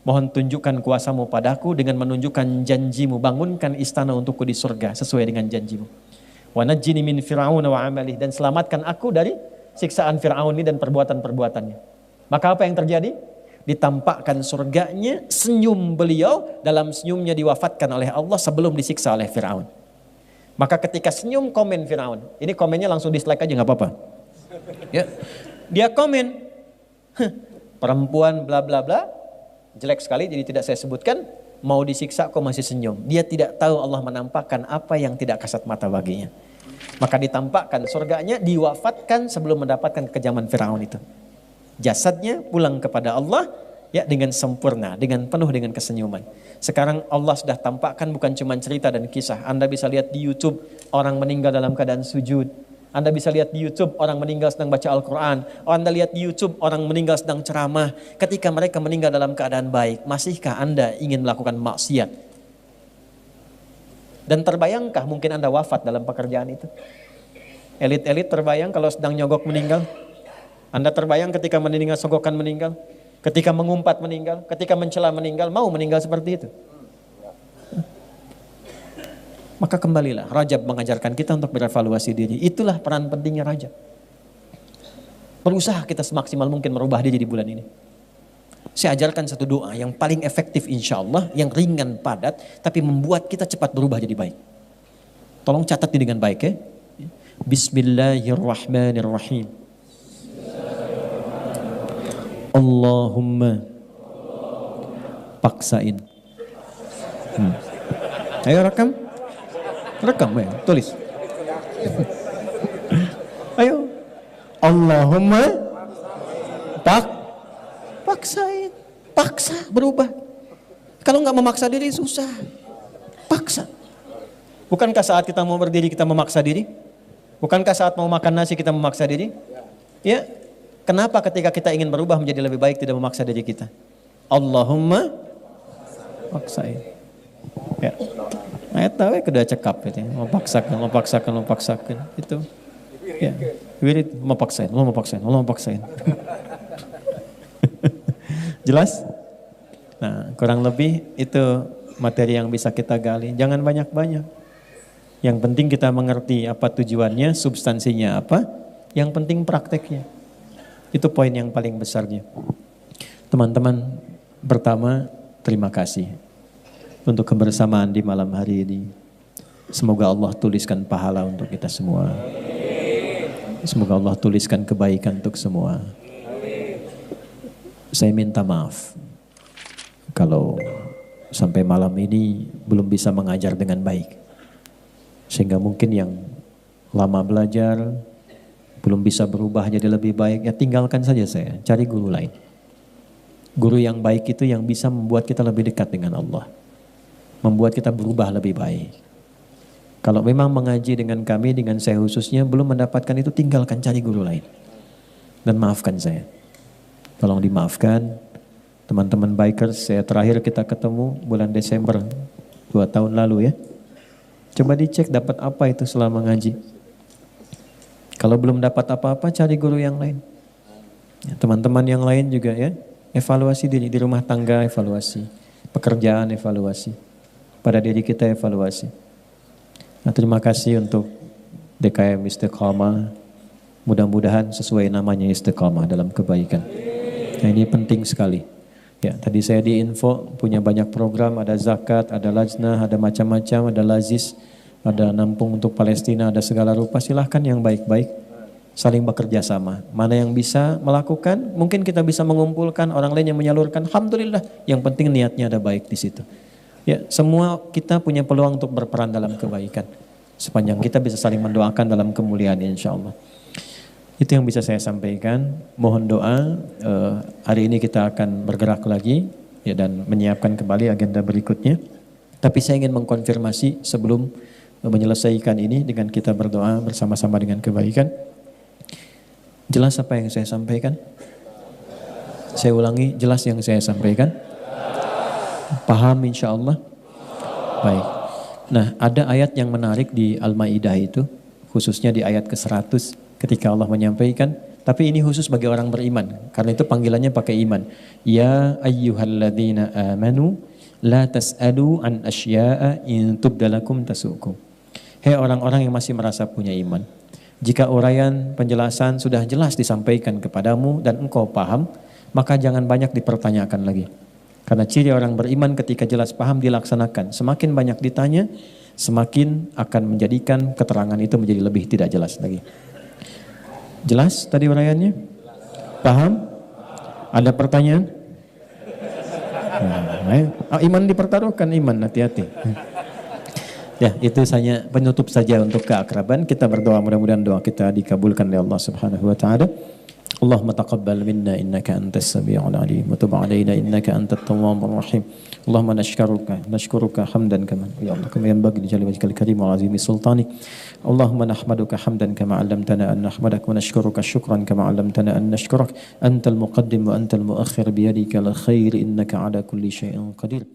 Speaker 2: mohon tunjukkan kuasamu padaku dengan menunjukkan janjimu, bangunkan istana untukku di surga sesuai dengan janjimu. Wa najjini min fir'aun wa amalih, dan selamatkan aku dari siksaan Fir'aun ini dan perbuatan-perbuatannya. Maka apa yang terjadi? Ditampakkan surganya, senyum beliau, dalam senyumnya diwafatkan oleh Allah sebelum disiksa oleh Fir'aun. Maka ketika senyum, komen Fir'aun. Ini komennya langsung dislike aja, gak apa-apa. Ya. Dia komen, perempuan bla bla bla, jelek sekali jadi tidak saya sebutkan, mau disiksa kok masih senyum. Dia tidak tahu Allah menampakkan apa yang tidak kasat mata baginya. Maka ditampakkan surganya, diwafatkan sebelum mendapatkan kejaman Fir'aun itu. Jasadnya pulang kepada Allah ya dengan sempurna, dengan penuh dengan kesenyuman. Sekarang Allah sudah tampakkan bukan cuma cerita dan kisah. Anda bisa lihat di YouTube orang meninggal dalam keadaan sujud. Anda bisa lihat di YouTube orang meninggal sedang baca Al-Quran. Anda lihat di YouTube orang meninggal sedang ceramah. Ketika mereka meninggal dalam keadaan baik, masihkah Anda ingin melakukan maksiat? Dan terbayangkah mungkin Anda wafat dalam pekerjaan itu? Elit-elit terbayang kalau sedang nyogok meninggal? Anda terbayang ketika meninggal sogokan meninggal? Ketika mengumpat meninggal? Ketika mencela meninggal? Mau meninggal seperti itu? Maka kembalilah, Rajab mengajarkan kita untuk berevaluasi diri. Itulah peran pentingnya Rajab. Berusaha kita semaksimal mungkin merubah diri di bulan ini. Saya ajarkan satu doa yang paling efektif insya Allah, yang ringan padat, tapi membuat kita cepat berubah jadi baik. Tolong catat ini dengan baik ya. Bismillahirrahmanirrahim. Allahumma paksain. Ayo rekam. Rekam ya, tulis. Ayo. Allahumma paksain. Paksa berubah. Kalau nggak memaksa diri susah. Paksa. Bukankah saat kita mau berdiri kita memaksa diri? Bukankah saat mau makan nasi kita memaksa diri? Ya. Kenapa ketika kita ingin berubah menjadi lebih baik tidak memaksa diri kita? Allahumma paksain. Ya. Ayat tahu ya kedua cekap itu, memaksakan itu. Ya, wirid memaksain. Jelas? Nah, kurang lebih itu materi yang bisa kita gali. Jangan banyak-banyak. Yang penting kita mengerti apa tujuannya, substansinya apa. Yang penting prakteknya. Itu poin yang paling besarnya. Teman-teman, pertama terima kasih untuk kebersamaan di malam hari ini. Semoga Allah tuliskan pahala untuk kita semua. Semoga Allah tuliskan kebaikan untuk semua. Saya minta maaf kalau sampai malam ini belum bisa mengajar dengan baik. Sehingga mungkin yang lama belajar belum bisa berubah jadi lebih baik, ya tinggalkan saja saya, cari guru lain. Guru yang baik itu yang bisa membuat kita lebih dekat dengan Allah. Membuat kita berubah lebih baik. Kalau memang mengaji dengan kami, dengan saya khususnya belum mendapatkan itu, tinggalkan, cari guru lain. Dan maafkan saya. Tolong dimaafkan. Teman-teman bikers, saya terakhir kita ketemu bulan Desember 2 tahun lalu ya. Coba dicek dapat apa itu selama ngaji. Kalau belum dapat apa-apa, cari guru yang lain. Ya, teman-teman yang lain juga ya, evaluasi diri di rumah tangga, evaluasi. Pekerjaan, evaluasi. Pada diri kita, evaluasi. Nah, terima kasih untuk DKM Istiqamah. Mudah-mudahan sesuai namanya istiqamah dalam kebaikan. Nah, ini penting sekali. Ya, tadi saya diinfo punya banyak program, ada zakat, ada lajnah, ada macam-macam, ada lazis, ada nampung untuk Palestina, ada segala rupa. Silahkan yang baik-baik saling bekerja sama. Mana yang bisa melakukan, mungkin kita bisa mengumpulkan, orang lain yang menyalurkan. Alhamdulillah, yang penting niatnya ada baik di situ. Ya, semua kita punya peluang untuk berperan dalam kebaikan. Sepanjang kita bisa saling mendoakan dalam kemuliaan insya Allah. Itu yang bisa saya sampaikan. Mohon doa. Hari ini kita akan bergerak lagi ya, dan menyiapkan kembali agenda berikutnya. Tapi saya ingin mengkonfirmasi sebelum menyelesaikan ini dengan kita berdoa bersama-sama dengan kebaikan. Jelas apa yang saya sampaikan? Saya ulangi, jelas yang saya sampaikan? Paham insya Allah? Baik. Nah, ada ayat yang menarik di Al-Maidah itu, khususnya di ayat ke-100. Ketika Allah menyampaikan, tapi ini khusus bagi orang beriman, karena itu panggilannya pakai iman. Ya ayyuhalladzina amanu la tas'alu an asya'a in tubdalakum tasukum. Hei orang-orang yang masih merasa punya iman, jika uraian penjelasan sudah jelas disampaikan kepadamu dan engkau paham, maka jangan banyak dipertanyakan lagi. Karena ciri orang beriman ketika jelas paham dilaksanakan. Semakin banyak ditanya, semakin akan menjadikan keterangan itu menjadi lebih tidak jelas lagi. Jelas tadi uraiannya? Paham? Ada pertanyaan? Nah, iman dipertaruhkan, iman, hati-hati. Ya, itu hanya penutup saja untuk keakraban. Kita berdoa, mudah-mudahan doa kita dikabulkan oleh Allah Subhanahu wa taala. Allahumma taqabbal minna innaka antas samiul alim wa tub alaina innaka antat tawwabur rahim. Allahumma nashkuruka hamdan kama ya Allah kama yanbaghi li jalali wajhikal karim wa azimi sultani. Allahumma nahmaduka hamdan kama 'allamtana an nahmadak wa nashkuruka syukran kama 'allamtana an nashkurak. Antal muqaddim wa antal muakhir bi yadikal khair innaka 'ala kulli syai'in qadir.